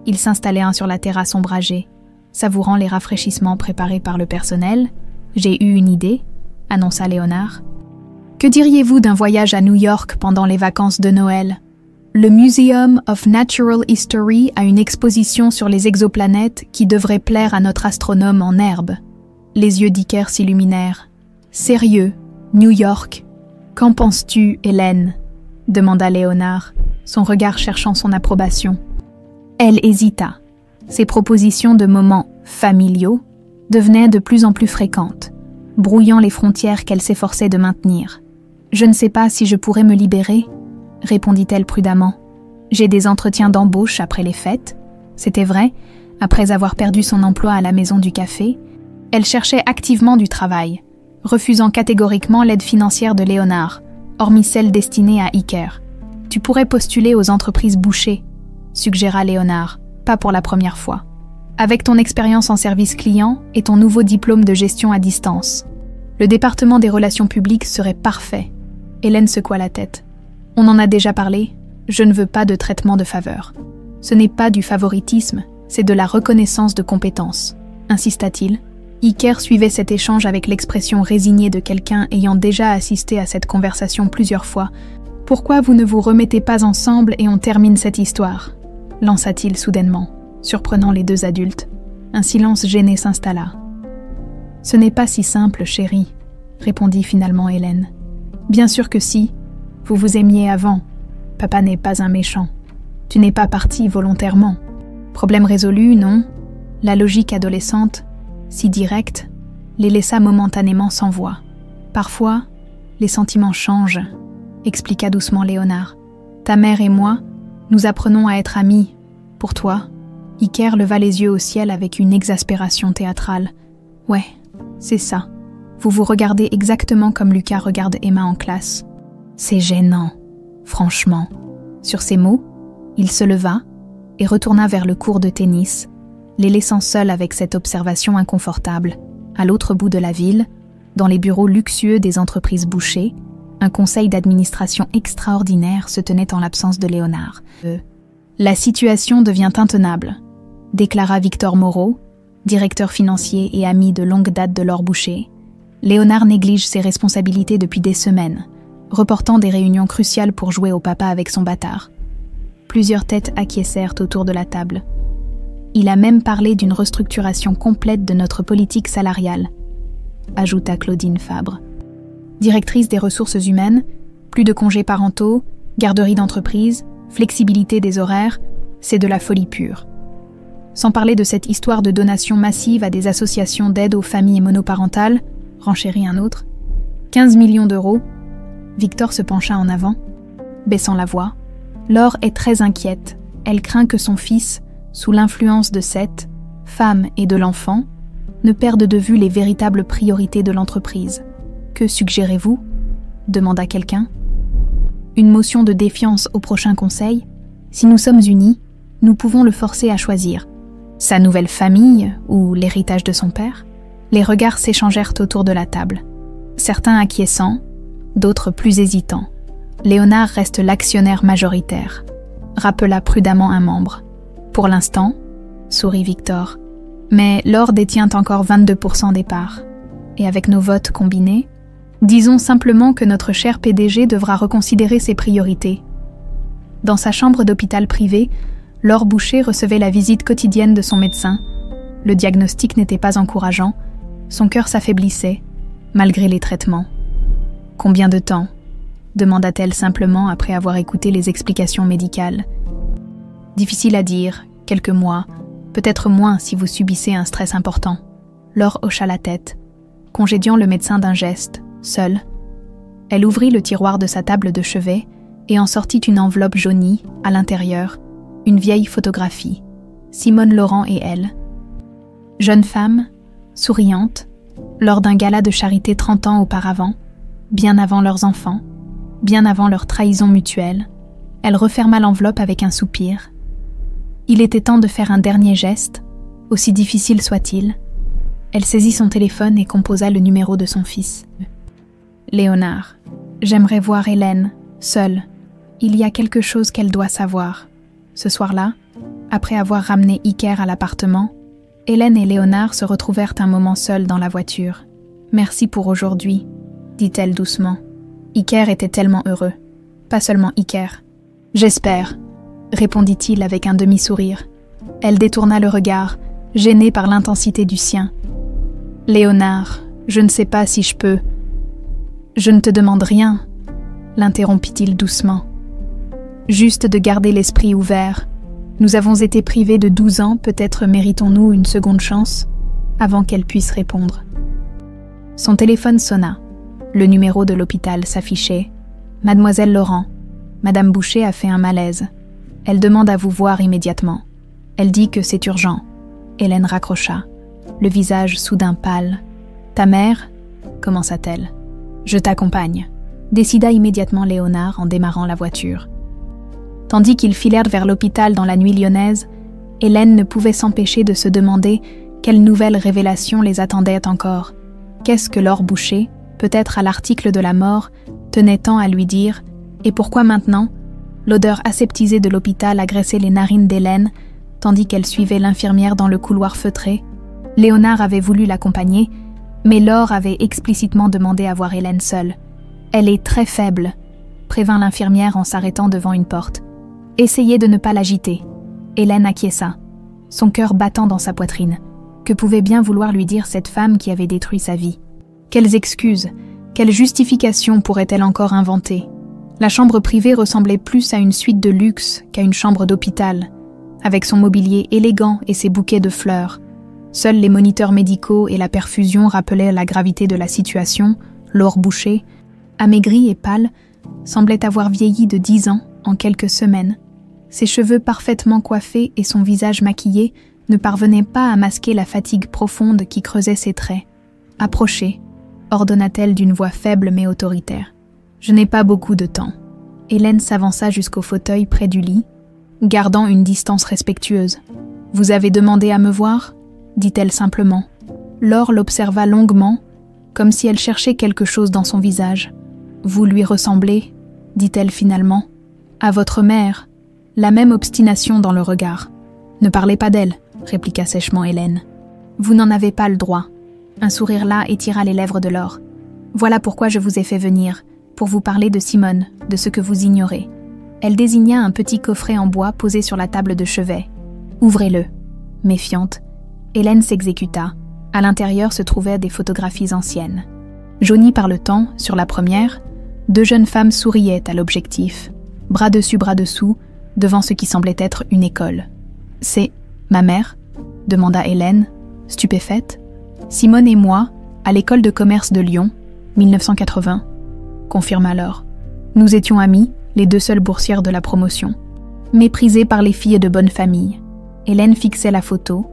Ils s'installèrent sur la terrasse ombragée, savourant les rafraîchissements préparés par le personnel. « J'ai eu une idée », annonça Léonard. « Que diriez-vous d'un voyage à New York pendant les vacances de Noël ? Le Museum of Natural History a une exposition sur les exoplanètes qui devrait plaire à notre astronome en herbe. » Les yeux d'Iker s'illuminèrent. « Sérieux, New York ? Qu'en penses-tu, Hélène ?» demanda Léonard, son regard cherchant son approbation. Elle hésita. Ses propositions de moments familiaux devenaient de plus en plus fréquentes, brouillant les frontières qu'elle s'efforçait de maintenir. « Je ne sais pas si je pourrais me libérer », répondit-elle prudemment. « J'ai des entretiens d'embauche après les fêtes. » C'était vrai, après avoir perdu son emploi à la maison du café, elle cherchait activement du travail, refusant catégoriquement l'aide financière de Léonard, hormis celle destinée à Iker. « Tu pourrais postuler aux entreprises Boucher », suggéra Léonard, pas pour la première fois. « Avec ton expérience en service client et ton nouveau diplôme de gestion à distance. Le département des relations publiques serait parfait. » Hélène secoua la tête. « On en a déjà parlé, je ne veux pas de traitement de faveur. Ce n'est pas du favoritisme, c'est de la reconnaissance de compétences, insista-t-il. Iker suivait cet échange avec l'expression résignée de quelqu'un ayant déjà assisté à cette conversation plusieurs fois. « Pourquoi vous ne vous remettez pas ensemble et on termine cette histoire ?» lança-t-il soudainement, surprenant les deux adultes. Un silence gêné s'installa. « Ce n'est pas si simple, chérie, » répondit finalement Hélène. « Bien sûr que si. Vous vous aimiez avant. Papa n'est pas un méchant. Tu n'es pas partie volontairement. Problème résolu, non ? La logique adolescente, si directe, les laissa momentanément sans voix. Parfois, les sentiments changent, expliqua doucement Léonard. Ta mère et moi, nous apprenons à être amis. Pour toi, Iker leva les yeux au ciel avec une exaspération théâtrale. Ouais, c'est ça. Vous vous regardez exactement comme Lucas regarde Emma en classe. C'est gênant, franchement. Sur ces mots, il se leva et retourna vers le court de tennis, les laissant seuls avec cette observation inconfortable. À l'autre bout de la ville, dans les bureaux luxueux des entreprises Boucher, un conseil d'administration extraordinaire se tenait en l'absence de Léonard. La situation devient intenable, déclara Victor Moreau, directeur financier et ami de longue date de Laure Boucher. Léonard néglige ses responsabilités depuis des semaines, reportant des réunions cruciales pour jouer au papa avec son bâtard. Plusieurs têtes acquiescèrent autour de la table. Il a même parlé d'une restructuration complète de notre politique salariale, ajouta Claudine Fabre. Directrice des ressources humaines, plus de congés parentaux, garderie d'entreprise, flexibilité des horaires, c'est de la folie pure. Sans parler de cette histoire de donation massive à des associations d'aide aux familles monoparentales, renchérit un autre. 15 millions d'euros. Victor se pencha en avant, baissant la voix. Laure est très inquiète. Elle craint que son fils, sous l'influence de cette femme et de l'enfant, ne perde de vue les véritables priorités de l'entreprise. Que suggérez-vous ? Demanda quelqu'un. Une motion de défiance au prochain conseil. Si nous sommes unis, nous pouvons le forcer à choisir. Sa nouvelle famille ou l'héritage de son père ? Les regards s'échangèrent autour de la table. Certains acquiescents, d'autres plus hésitants. Léonard reste l'actionnaire majoritaire, rappela prudemment un membre. Pour l'instant, sourit Victor, mais Laure détient encore 22% des parts. Et avec nos votes combinés, disons simplement que notre cher PDG devra reconsidérer ses priorités. Dans sa chambre d'hôpital privé, Laure Boucher recevait la visite quotidienne de son médecin. Le diagnostic n'était pas encourageant, son cœur s'affaiblissait, malgré les traitements. « Combien de temps ?» demanda-t-elle simplement après avoir écouté les explications médicales. « Difficile à dire, quelques mois, peut-être moins si vous subissez un stress important. » Laure hocha la tête, congédiant le médecin d'un geste, seule. Elle ouvrit le tiroir de sa table de chevet et en sortit une enveloppe jaunie, à l'intérieur, une vieille photographie, Simone Laurent et elle. Jeune femme, souriante, lors d'un gala de charité 30 ans auparavant, bien avant leurs enfants, bien avant leur trahison mutuelle, elle referma l'enveloppe avec un soupir. Il était temps de faire un dernier geste, aussi difficile soit-il. Elle saisit son téléphone et composa le numéro de son fils. « Léonard, j'aimerais voir Hélène, seule. Il y a quelque chose qu'elle doit savoir. » Ce soir-là, après avoir ramené Iker à l'appartement, Hélène et Léonard se retrouvèrent un moment seuls dans la voiture. « Merci pour aujourd'hui, » dit-elle doucement. Iker était tellement heureux. Pas seulement Iker. « J'espère, » répondit-il avec un demi-sourire. Elle détourna le regard, gênée par l'intensité du sien. « Léonard, je ne sais pas si je peux. »« Je ne te demande rien, » l'interrompit-il doucement. « Juste de garder l'esprit ouvert. Nous avons été privés de 12 ans, peut-être méritons-nous une seconde chance ?» avant qu'elle puisse répondre. Son téléphone sonna. Le numéro de l'hôpital s'affichait. « Mademoiselle Laurent, Madame Boucher a fait un malaise. Elle demande à vous voir immédiatement. Elle dit que c'est urgent. » Hélène raccrocha, le visage soudain pâle. « Ta mère ?» commença-t-elle. « Je t'accompagne », décida immédiatement Léonard en démarrant la voiture. Tandis qu'ils filèrent vers l'hôpital dans la nuit lyonnaise, Hélène ne pouvait s'empêcher de se demander quelle nouvelle révélation les attendait encore. Qu'est-ce que Laure Boucher, peut-être à l'article de la mort, tenait tant à lui dire, et pourquoi maintenant l'odeur aseptisée de l'hôpital agressait les narines d'Hélène, tandis qu'elle suivait l'infirmière dans le couloir feutré. Léonard avait voulu l'accompagner, mais Laure avait explicitement demandé à voir Hélène seule. « Elle est très faible », prévint l'infirmière en s'arrêtant devant une porte. « Essayez de ne pas l'agiter. » Hélène acquiesça, son cœur battant dans sa poitrine. Que pouvait bien vouloir lui dire cette femme qui avait détruit sa vie? Quelles excuses, quelles justifications pourrait-elle encore inventer? La chambre privée ressemblait plus à une suite de luxe qu'à une chambre d'hôpital, avec son mobilier élégant et ses bouquets de fleurs. Seuls les moniteurs médicaux et la perfusion rappelaient la gravité de la situation. Laure Boucher, amaigrie et pâle, semblait avoir vieilli de 10 ans en quelques semaines. Ses cheveux parfaitement coiffés et son visage maquillé ne parvenaient pas à masquer la fatigue profonde qui creusait ses traits. « Approchez », ordonna-t-elle d'une voix faible mais autoritaire. « Je n'ai pas beaucoup de temps. » Hélène s'avança jusqu'au fauteuil près du lit, gardant une distance respectueuse. « Vous avez demandé à me voir ?» dit-elle simplement. Laure l'observa longuement, comme si elle cherchait quelque chose dans son visage. « Vous lui ressemblez ?» dit-elle finalement. « À votre mère. » La même obstination dans le regard. « Ne parlez pas d'elle, » répliqua sèchement Hélène. « Vous n'en avez pas le droit. » Un sourire là étira les lèvres de Laure. « Voilà pourquoi je vous ai fait venir, pour vous parler de Simone, de ce que vous ignorez. » Elle désigna un petit coffret en bois posé sur la table de chevet. « Ouvrez-le. » Méfiante, Hélène s'exécuta. À l'intérieur se trouvaient des photographies anciennes. Jaunies par le temps, sur la première, 2 jeunes femmes souriaient à l'objectif, bras dessus, bras dessous, devant ce qui semblait être une école. « C'est ma mère ?» demanda Hélène, stupéfaite. « Simone et moi, à l'école de commerce de Lyon, 1980, confirma Laure. Nous étions amies, les 2 seules boursières de la promotion. Méprisées par les filles de bonne famille. » Hélène fixait la photo,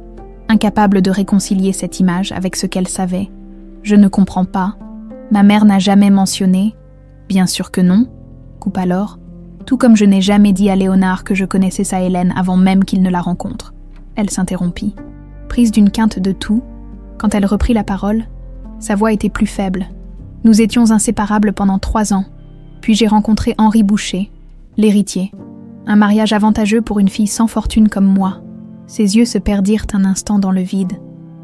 incapable de réconcilier cette image avec ce qu'elle savait. « Je ne comprends pas. Ma mère n'a jamais mentionné. »« Bien sûr que non, » coupa Laure. « Tout comme je n'ai jamais dit à Léonard que je connaissais sa Hélène avant même qu'il ne la rencontre. » Elle s'interrompit. Prise d'une quinte de toux, quand elle reprit la parole, sa voix était plus faible. « Nous étions inséparables pendant 3 ans. Puis j'ai rencontré Henri Boucher, l'héritier. Un mariage avantageux pour une fille sans fortune comme moi. » Ses yeux se perdirent un instant dans le vide,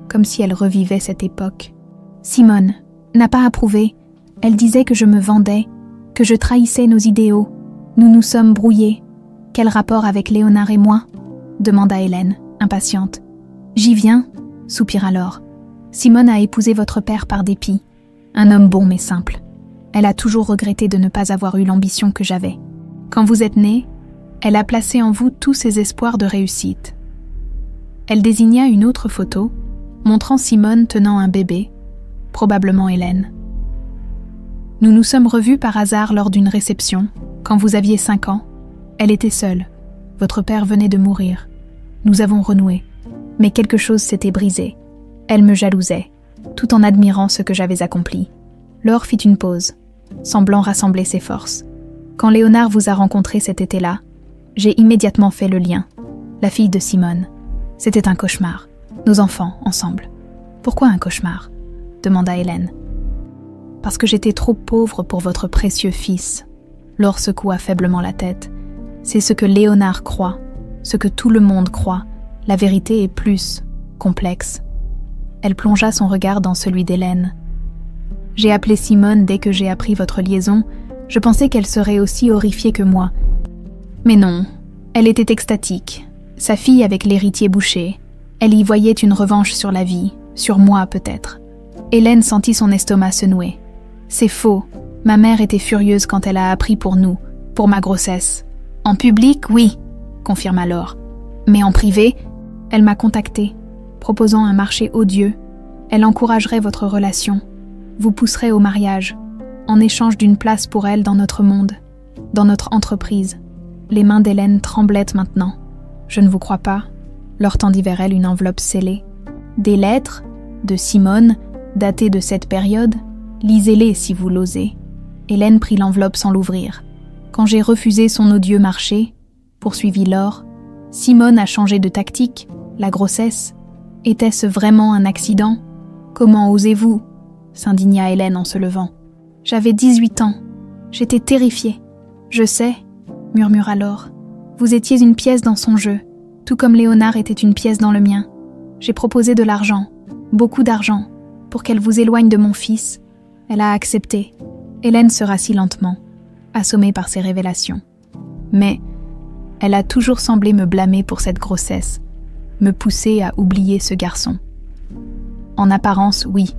comme si elle revivait cette époque. « Simone n'a pas approuvé. Elle disait que je me vendais, que je trahissais nos idéaux. Nous nous sommes brouillés. Quel rapport avec Léonard et moi ?» demanda Hélène, impatiente. « J'y viens, » soupira Laure. « Simone a épousé votre père par dépit. Un homme bon mais simple. Elle a toujours regretté de ne pas avoir eu l'ambition que j'avais. Quand vous êtes née, elle a placé en vous tous ses espoirs de réussite. » Elle désigna une autre photo, montrant Simone tenant un bébé, probablement Hélène. « Nous nous sommes revus par hasard lors d'une réception, quand vous aviez 5 ans. Elle était seule. Votre père venait de mourir. Nous avons renoué. Mais quelque chose s'était brisé. Elle me jalousait, tout en admirant ce que j'avais accompli. » Laure fit une pause, semblant rassembler ses forces. « Quand Léonard vous a rencontré cet été-là, j'ai immédiatement fait le lien. La fille de Simone. C'était un cauchemar. Nos enfants, ensemble. »« Pourquoi un cauchemar ?» demanda Hélène. « Parce que j'étais trop pauvre pour votre précieux fils. » Laure secoua faiblement la tête. « C'est ce que Léonard croit, ce que tout le monde croit. La vérité est plus complexe. » Elle plongea son regard dans celui d'Hélène. « J'ai appelé Simone dès que j'ai appris votre liaison. Je pensais qu'elle serait aussi horrifiée que moi. Mais non, elle était extatique. Sa fille avec l'héritier Boucher. Elle y voyait une revanche sur la vie, sur moi peut-être. » Hélène sentit son estomac se nouer. « C'est faux. Ma mère était furieuse quand elle a appris pour nous, pour ma grossesse. En public, oui, confirma Laure. Mais en privé, elle m'a contactée, proposant un marché odieux. Elle encouragerait votre relation, vous pousserait au mariage, en échange d'une place pour elle dans notre monde, dans notre entreprise. » Les mains d'Hélène tremblaient maintenant. « Je ne vous crois pas. » Laure tendit vers elle une enveloppe scellée. « Des lettres, de Simone, datées de cette période. Lisez-les si vous l'osez. » Hélène prit l'enveloppe sans l'ouvrir. « Quand j'ai refusé son odieux marché, poursuivit Laure, Simone a changé de tactique, la grossesse. Était-ce vraiment un accident ? Comment osez-vous ? S'indigna Hélène en se levant. J'avais 18 ans. J'étais terrifiée. Je sais, murmura Laure. Vous étiez une pièce dans son jeu, tout comme Léonard était une pièce dans le mien. J'ai proposé de l'argent, beaucoup d'argent, pour qu'elle vous éloigne de mon fils. Elle a accepté. Hélène se rassit lentement, assommée par ces révélations. Mais elle a toujours semblé me blâmer pour cette grossesse, me pousser à oublier ce garçon. En apparence, oui,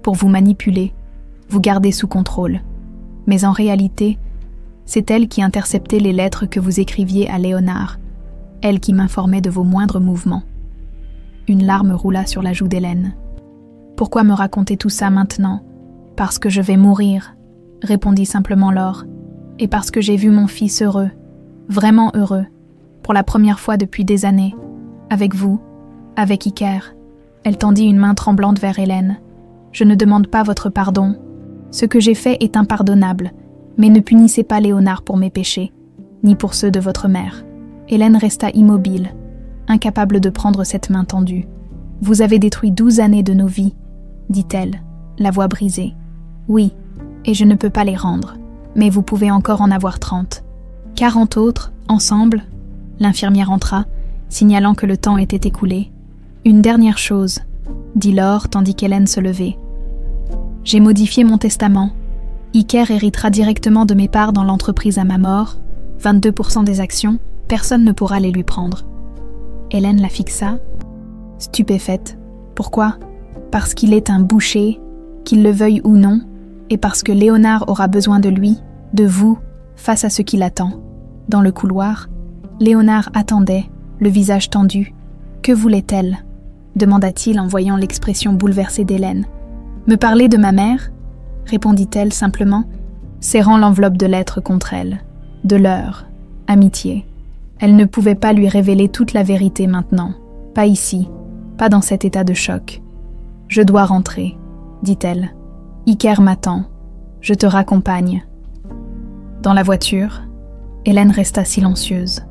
pour vous manipuler, vous garder sous contrôle. Mais en réalité, c'est elle qui interceptait les lettres que vous écriviez à Léonard, elle qui m'informait de vos moindres mouvements. Une larme roula sur la joue d'Hélène. « Pourquoi me raconter tout ça maintenant ? Parce que je vais mourir, répondit simplement Laure, et parce que j'ai vu mon fils heureux, vraiment heureux, pour la première fois depuis des années, avec vous, avec Iker. » Elle tendit une main tremblante vers Hélène. « Je ne demande pas votre pardon. Ce que j'ai fait est impardonnable, mais ne punissez pas Léonard pour mes péchés, ni pour ceux de votre mère. » Hélène resta immobile, incapable de prendre cette main tendue. « Vous avez détruit 12 années de nos vies, » dit-elle, la voix brisée. « Oui, et je ne peux pas les rendre, mais vous pouvez encore en avoir 30. 40 autres, ensemble ?» L'infirmière entra, signalant que le temps était écoulé. « Une dernière chose, » dit Laure tandis qu'Hélène se levait. « J'ai modifié mon testament. Iker héritera directement de mes parts dans l'entreprise à ma mort, 22% des actions, personne ne pourra les lui prendre. » Hélène la fixa, stupéfaite. « Pourquoi ? Parce qu'il est un boucher, qu'il le veuille ou non, et parce que Léonard aura besoin de lui, de vous, face à ce qui l'attend. » Dans le couloir, Léonard attendait, le visage tendu. « Que voulait-elle » demanda-t-il en voyant l'expression bouleversée d'Hélène. « Me parler de ma mère ?» répondit-elle simplement, serrant l'enveloppe de lettres contre elle. De leur amitié. Elle ne pouvait pas lui révéler toute la vérité maintenant. Pas ici, pas dans cet état de choc. « Je dois rentrer, » dit-elle. « Iker m'attend. Je te raccompagne. » Dans la voiture, Hélène resta silencieuse,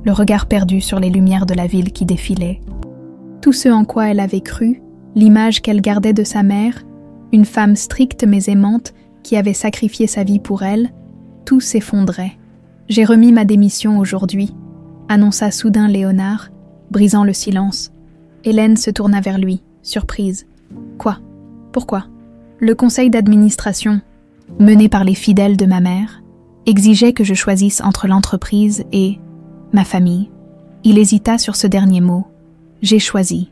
le regard perdu sur les lumières de la ville qui défilaient. Tout ce en quoi elle avait cru, l'image qu'elle gardait de sa mère, une femme stricte mais aimante qui avait sacrifié sa vie pour elle, tout s'effondrait. « J'ai remis ma démission aujourd'hui », annonça soudain Léonard, brisant le silence. Hélène se tourna vers lui, surprise. « Quoi ? Pourquoi ?» Le conseil d'administration, mené par les fidèles de ma mère, exigeait que je choisisse entre l'entreprise et ma famille. Il hésita sur ce dernier mot. J'ai choisi.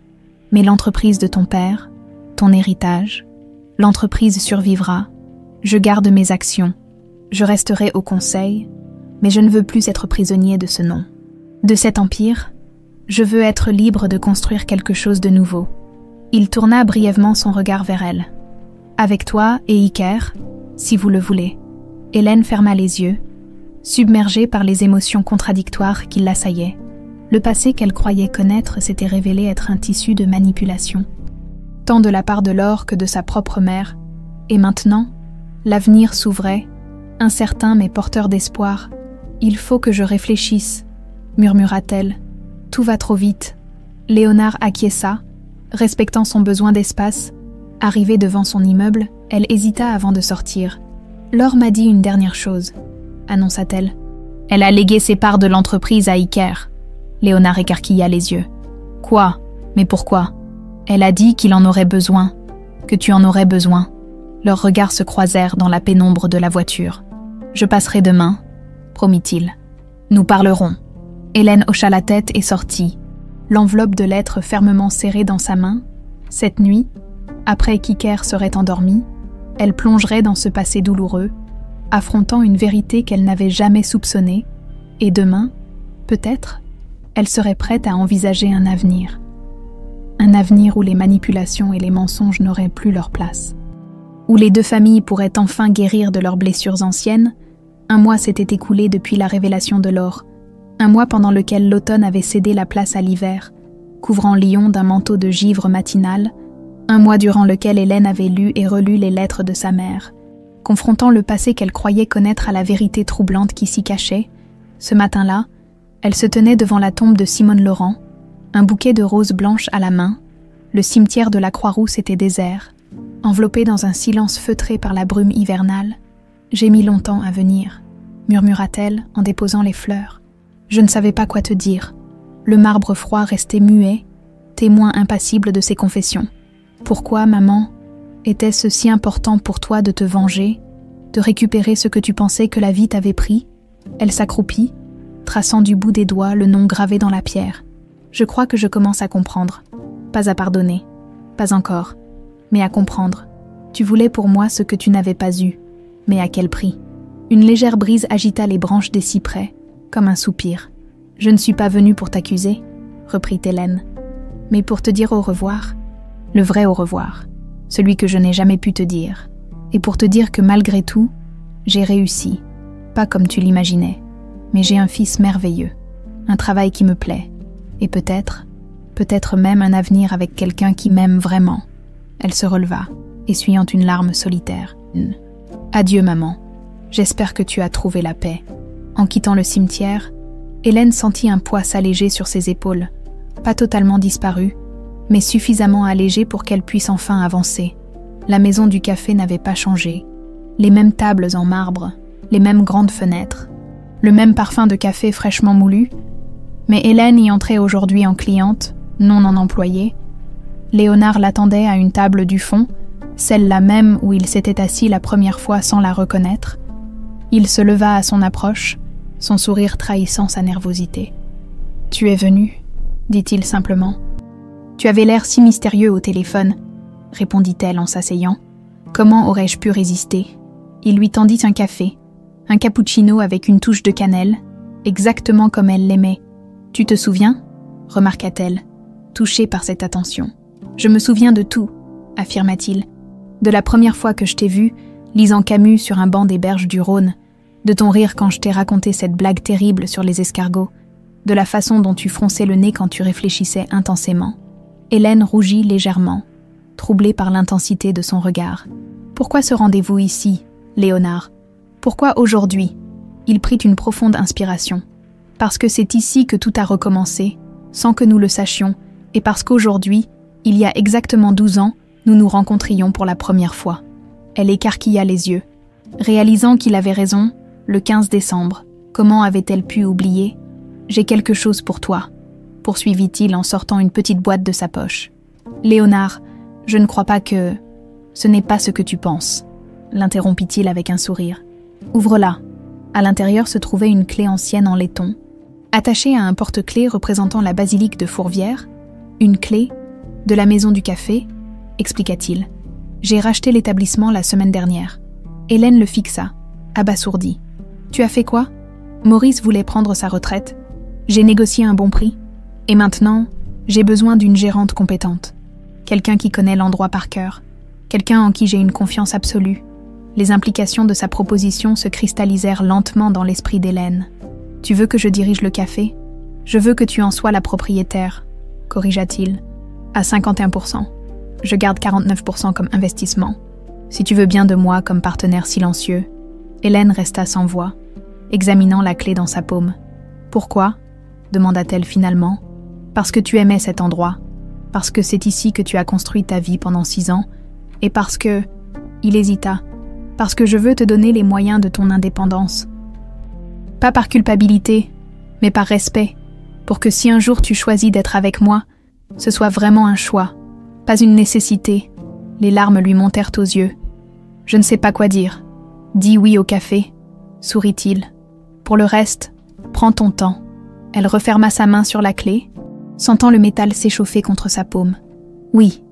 Mais l'entreprise de ton père, ton héritage, l'entreprise survivra. Je garde mes actions. Je resterai au conseil, mais je ne veux plus être prisonnier de ce nom. De cet empire, je veux être libre de construire quelque chose de nouveau. Il tourna brièvement son regard vers elle. Avec toi et Iker, si vous le voulez. Hélène ferma les yeux, submergée par les émotions contradictoires qui l'assaillaient. Le passé qu'elle croyait connaître s'était révélé être un tissu de manipulation, tant de la part de Laure que de sa propre mère. Et maintenant, l'avenir s'ouvrait, incertain mais porteur d'espoir. « Il faut que je réfléchisse », murmura-t-elle. « Tout va trop vite. » Léonard acquiesça, respectant son besoin d'espace. Arrivée devant son immeuble, elle hésita avant de sortir. « Laure m'a dit une dernière chose », annonça-t-elle. « Elle a légué ses parts de l'entreprise à Iker. » Léonard écarquilla les yeux. « Quoi ? Mais pourquoi ? Elle a dit qu'il en aurait besoin, que tu en aurais besoin. » Leurs regards se croisèrent dans la pénombre de la voiture. « Je passerai demain, » promit-il. « Nous parlerons. » Hélène hocha la tête et sortit, l'enveloppe de lettres fermement serrée dans sa main. Cette nuit, après qu'Iker serait endormi, elle plongerait dans ce passé douloureux, affrontant une vérité qu'elle n'avait jamais soupçonnée, et demain, peut-être, elle serait prête à envisager un avenir. Un avenir où les manipulations et les mensonges n'auraient plus leur place. Où les deux familles pourraient enfin guérir de leurs blessures anciennes. Un mois s'était écoulé depuis la révélation de Laure, un mois pendant lequel l'automne avait cédé la place à l'hiver, couvrant Lyon d'un manteau de givre matinal, un mois durant lequel Hélène avait lu et relu les lettres de sa mère, confrontant le passé qu'elle croyait connaître à la vérité troublante qui s'y cachait. Ce matin-là, elle se tenait devant la tombe de Simone Laurent, un bouquet de roses blanches à la main. Le cimetière de la Croix-Rousse était désert, enveloppé dans un silence feutré par la brume hivernale. « J'ai mis longtemps à venir », murmura-t-elle en déposant les fleurs. « Je ne savais pas quoi te dire. » Le marbre froid restait muet, témoin impassible de ses confessions. Pourquoi, maman, était-ce si important pour toi de te venger, de récupérer ce que tu pensais que la vie t'avait pris? Elle s'accroupit, traçant du bout des doigts le nom gravé dans la pierre. Je crois que je commence à comprendre. Pas à pardonner. Pas encore. Mais à comprendre. Tu voulais pour moi ce que tu n'avais pas eu. Mais à quel prix? Une légère brise agita les branches des cyprès, comme un soupir. Je ne suis pas venue pour t'accuser, reprit Hélène, mais pour te dire au revoir. Le vrai au revoir. Celui que je n'ai jamais pu te dire. Et pour te dire que malgré tout, j'ai réussi. Pas comme tu l'imaginais. Mais j'ai un fils merveilleux. Un travail qui me plaît. Et peut-être même un avenir avec quelqu'un qui m'aime vraiment. Elle se releva, essuyant une larme solitaire. Adieu, maman. J'espère que tu as trouvé la paix. En quittant le cimetière, Hélène sentit un poids s'alléger sur ses épaules. Pas totalement disparu, mais suffisamment allégé pour qu'elle puisse enfin avancer. La maison du café n'avait pas changé. Les mêmes tables en marbre, les mêmes grandes fenêtres, le même parfum de café fraîchement moulu, mais Hélène y entrait aujourd'hui en cliente, non en employée. Léonard l'attendait à une table du fond, celle-là même où il s'était assis la première fois sans la reconnaître. Il se leva à son approche, son sourire trahissant sa nervosité. « Tu es venu ?» dit-il simplement. « Tu avais l'air si mystérieux au téléphone », répondit-elle en s'asseyant. « Comment aurais-je pu résister ?» Il lui tendit un café, un cappuccino avec une touche de cannelle, exactement comme elle l'aimait. « Tu te souviens ?» remarqua-t-elle, touchée par cette attention. « Je me souviens de tout », affirma-t-il. « De la première fois que je t'ai vue, lisant Camus sur un banc des berges du Rhône, de ton rire quand je t'ai raconté cette blague terrible sur les escargots, de la façon dont tu fronçais le nez quand tu réfléchissais intensément. » Hélène rougit légèrement, troublée par l'intensité de son regard. « Pourquoi ce rendez-vous ici, Léonard? Pourquoi aujourd'hui ?» Il prit une profonde inspiration. « Parce que c'est ici que tout a recommencé, sans que nous le sachions, et parce qu'aujourd'hui, il y a exactement 12 ans, nous nous rencontrions pour la première fois. » Elle écarquilla les yeux. Réalisant qu'il avait raison, le 15 décembre, comment avait-elle pu oublier? « J'ai quelque chose pour toi, » poursuivit-il en sortant une petite boîte de sa poche. « Léonard, je ne crois pas que... Ce n'est pas ce que tu penses, » l'interrompit-il avec un sourire. « Ouvre-la. » À l'intérieur se trouvait une clé ancienne en laiton. Attachée à un porte-clés représentant la basilique de Fourvière, une clé de la maison du café, expliqua-t-il. « J'ai racheté l'établissement la semaine dernière. » Hélène le fixa, abasourdie. « Tu as fait quoi ? » Maurice voulait prendre sa retraite. J'ai négocié un bon prix. Et maintenant, j'ai besoin d'une gérante compétente. Quelqu'un qui connaît l'endroit par cœur. Quelqu'un en qui j'ai une confiance absolue. Les implications de sa proposition se cristallisèrent lentement dans l'esprit d'Hélène. « Tu veux que je dirige le café ? Je veux que tu en sois la propriétaire, » corrigea-t-il. « À 51%. Je garde 49% comme investissement. Si tu veux bien de moi comme partenaire silencieux. » Hélène resta sans voix, examinant la clé dans sa paume. « Pourquoi ?» demanda-t-elle finalement. « Parce que tu aimais cet endroit. Parce que c'est ici que tu as construit ta vie pendant 6 ans. Et parce que... » Il hésita. « Parce que je veux te donner les moyens de ton indépendance. Pas par culpabilité, mais par respect, pour que si un jour tu choisis d'être avec moi, ce soit vraiment un choix, pas une nécessité. » Les larmes lui montèrent aux yeux. « Je ne sais pas quoi dire. Dis oui au café, » sourit-il. « Pour le reste, prends ton temps. » Elle referma sa main sur la clé, sentant le métal s'échauffer contre sa paume. « Oui, »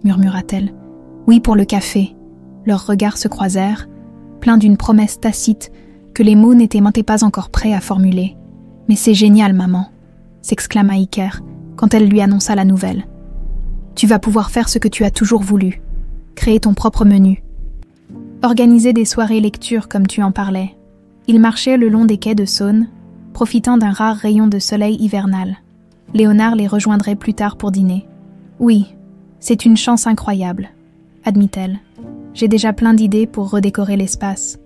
murmura-t-elle. « Oui pour le café. » Leurs regards se croisèrent, pleins d'une promesse tacite que les mots n'étaient pas encore prêts à formuler. « Mais c'est génial, maman !» s'exclama Iker quand elle lui annonça la nouvelle. « Tu vas pouvoir faire ce que tu as toujours voulu, créer ton propre menu. Organiser des soirées lecture comme tu en parlais. » Ils marchaient le long des quais de Saône, profitant d'un rare rayon de soleil hivernal. Léonard les rejoindrait plus tard pour dîner. « Oui, c'est une chance incroyable, » admit-elle. « J'ai déjà plein d'idées pour redécorer l'espace.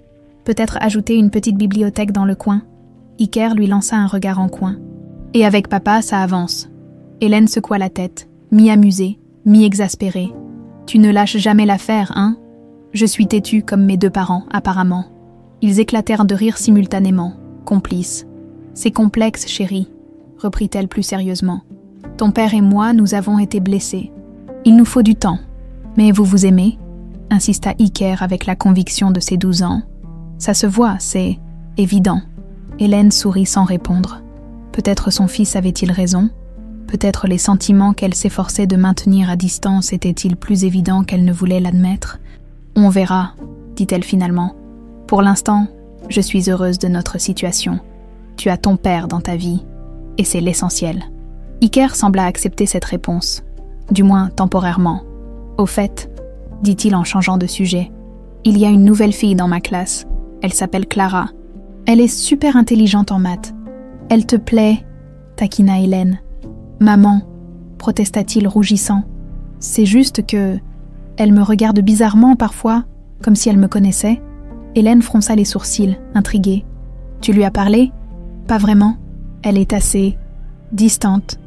Peut-être ajouter une petite bibliothèque dans le coin. » Iker lui lança un regard en coin. « Et avec papa, ça avance. » Hélène secoua la tête, mi-amusée, mi-exaspérée. « Tu ne lâches jamais l'affaire, hein ? Je suis têtue comme mes 2 parents, apparemment. » Ils éclatèrent de rire simultanément, complices. « C'est complexe, chérie, » reprit-elle plus sérieusement. « Ton père et moi, nous avons été blessés. Il nous faut du temps. Mais vous vous aimez ?» insista Iker avec la conviction de ses 12 ans. « Ça se voit, c'est évident. » Hélène sourit sans répondre. Peut-être son fils avait-il raison. Peut-être les sentiments qu'elle s'efforçait de maintenir à distance étaient-ils plus évidents qu'elle ne voulait l'admettre. « On verra, » dit-elle finalement. « Pour l'instant, je suis heureuse de notre situation. Tu as ton père dans ta vie, et c'est l'essentiel. » Iker sembla accepter cette réponse, du moins temporairement. « Au fait, » dit-il en changeant de sujet, « il y a une nouvelle fille dans ma classe. Elle s'appelle Clara. Elle est super intelligente en maths. Elle te plaît ?» taquina Hélène. « Maman, » protesta-t-il rougissant, « c'est juste que... elle me regarde bizarrement parfois, comme si elle me connaissait. » Hélène fronça les sourcils, intriguée. « Tu lui as parlé ?»« Pas vraiment. Elle est assez... distante.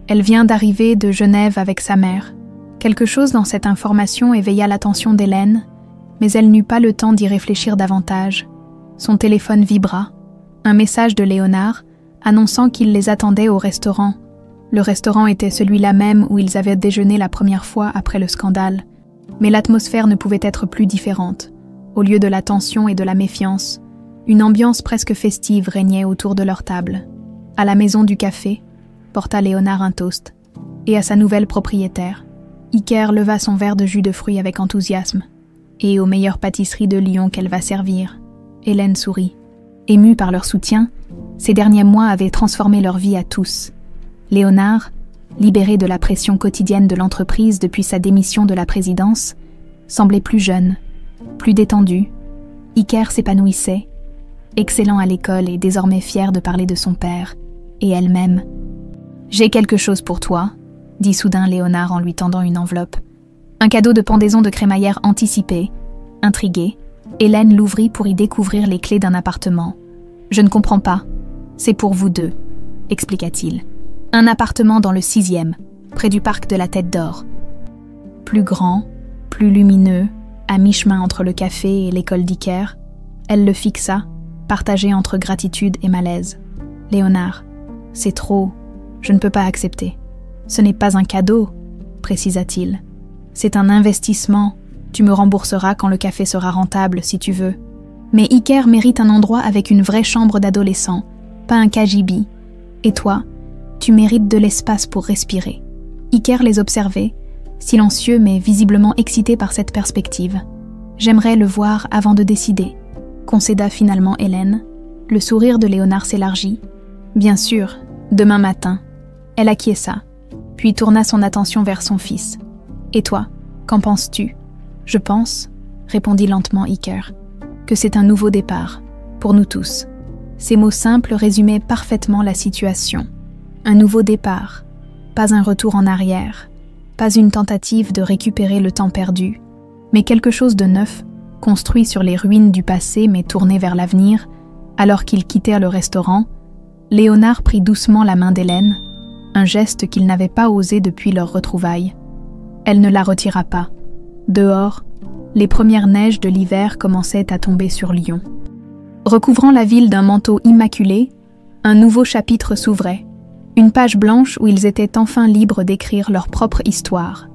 Elle vient d'arriver de Genève avec sa mère. » Quelque chose dans cette information éveilla l'attention d'Hélène, mais elle n'eut pas le temps d'y réfléchir davantage. Son téléphone vibra. Un message de Léonard, annonçant qu'il les attendait au restaurant. Le restaurant était celui-là même où ils avaient déjeuné la première fois après le scandale. Mais l'atmosphère ne pouvait être plus différente. Au lieu de la tension et de la méfiance, une ambiance presque festive régnait autour de leur table. À la maison du café, porta Léonard un toast. Et à sa nouvelle propriétaire. Iker leva son verre de jus de fruits avec enthousiasme. Et aux meilleures pâtisseries de Lyon qu'elle va servir. Hélène sourit. Émue par leur soutien, ces derniers mois avaient transformé leur vie à tous. Léonard, libéré de la pression quotidienne de l'entreprise depuis sa démission de la présidence, semblait plus jeune, plus détendu. Iker s'épanouissait, excellent à l'école et désormais fier de parler de son père, et elle-même. « J'ai quelque chose pour toi », dit soudain Léonard en lui tendant une enveloppe. Un cadeau de pendaison de crémaillère anticipé. Intriguée, Hélène l'ouvrit pour y découvrir les clés d'un appartement. « Je ne comprends pas. C'est pour vous deux, » expliqua-t-il. Un appartement dans le 6e, près du parc de la Tête d'Or. Plus grand, plus lumineux, à mi-chemin entre le café et l'école d'Iker, elle le fixa, partagée entre gratitude et malaise. « Léonard, c'est trop, je ne peux pas accepter. » « Ce n'est pas un cadeau, » précisa-t-il. « C'est un investissement. Tu me rembourseras quand le café sera rentable, si tu veux. Mais Iker mérite un endroit avec une vraie chambre d'adolescent, pas un cagibi. Et toi, tu mérites de l'espace pour respirer. » Iker les observait, silencieux mais visiblement excité par cette perspective. « J'aimerais le voir avant de décider, » concéda finalement Hélène. Le sourire de Léonard s'élargit. « Bien sûr, demain matin. » Elle acquiesça, puis tourna son attention vers son fils. « Et toi, qu'en penses-tu ?»« Je pense, » répondit lentement Iker, « que c'est un nouveau départ, pour nous tous. » Ces mots simples résumaient parfaitement la situation. Un nouveau départ, pas un retour en arrière, pas une tentative de récupérer le temps perdu, mais quelque chose de neuf, construit sur les ruines du passé mais tourné vers l'avenir. Alors qu'ils quittèrent le restaurant, Léonard prit doucement la main d'Hélène, un geste qu'il n'avait pas osé depuis leur retrouvaille. Elle ne la retira pas. Dehors, les premières neiges de l'hiver commençaient à tomber sur Lyon. Recouvrant la ville d'un manteau immaculé, un nouveau chapitre s'ouvrait, une page blanche où ils étaient enfin libres d'écrire leur propre histoire.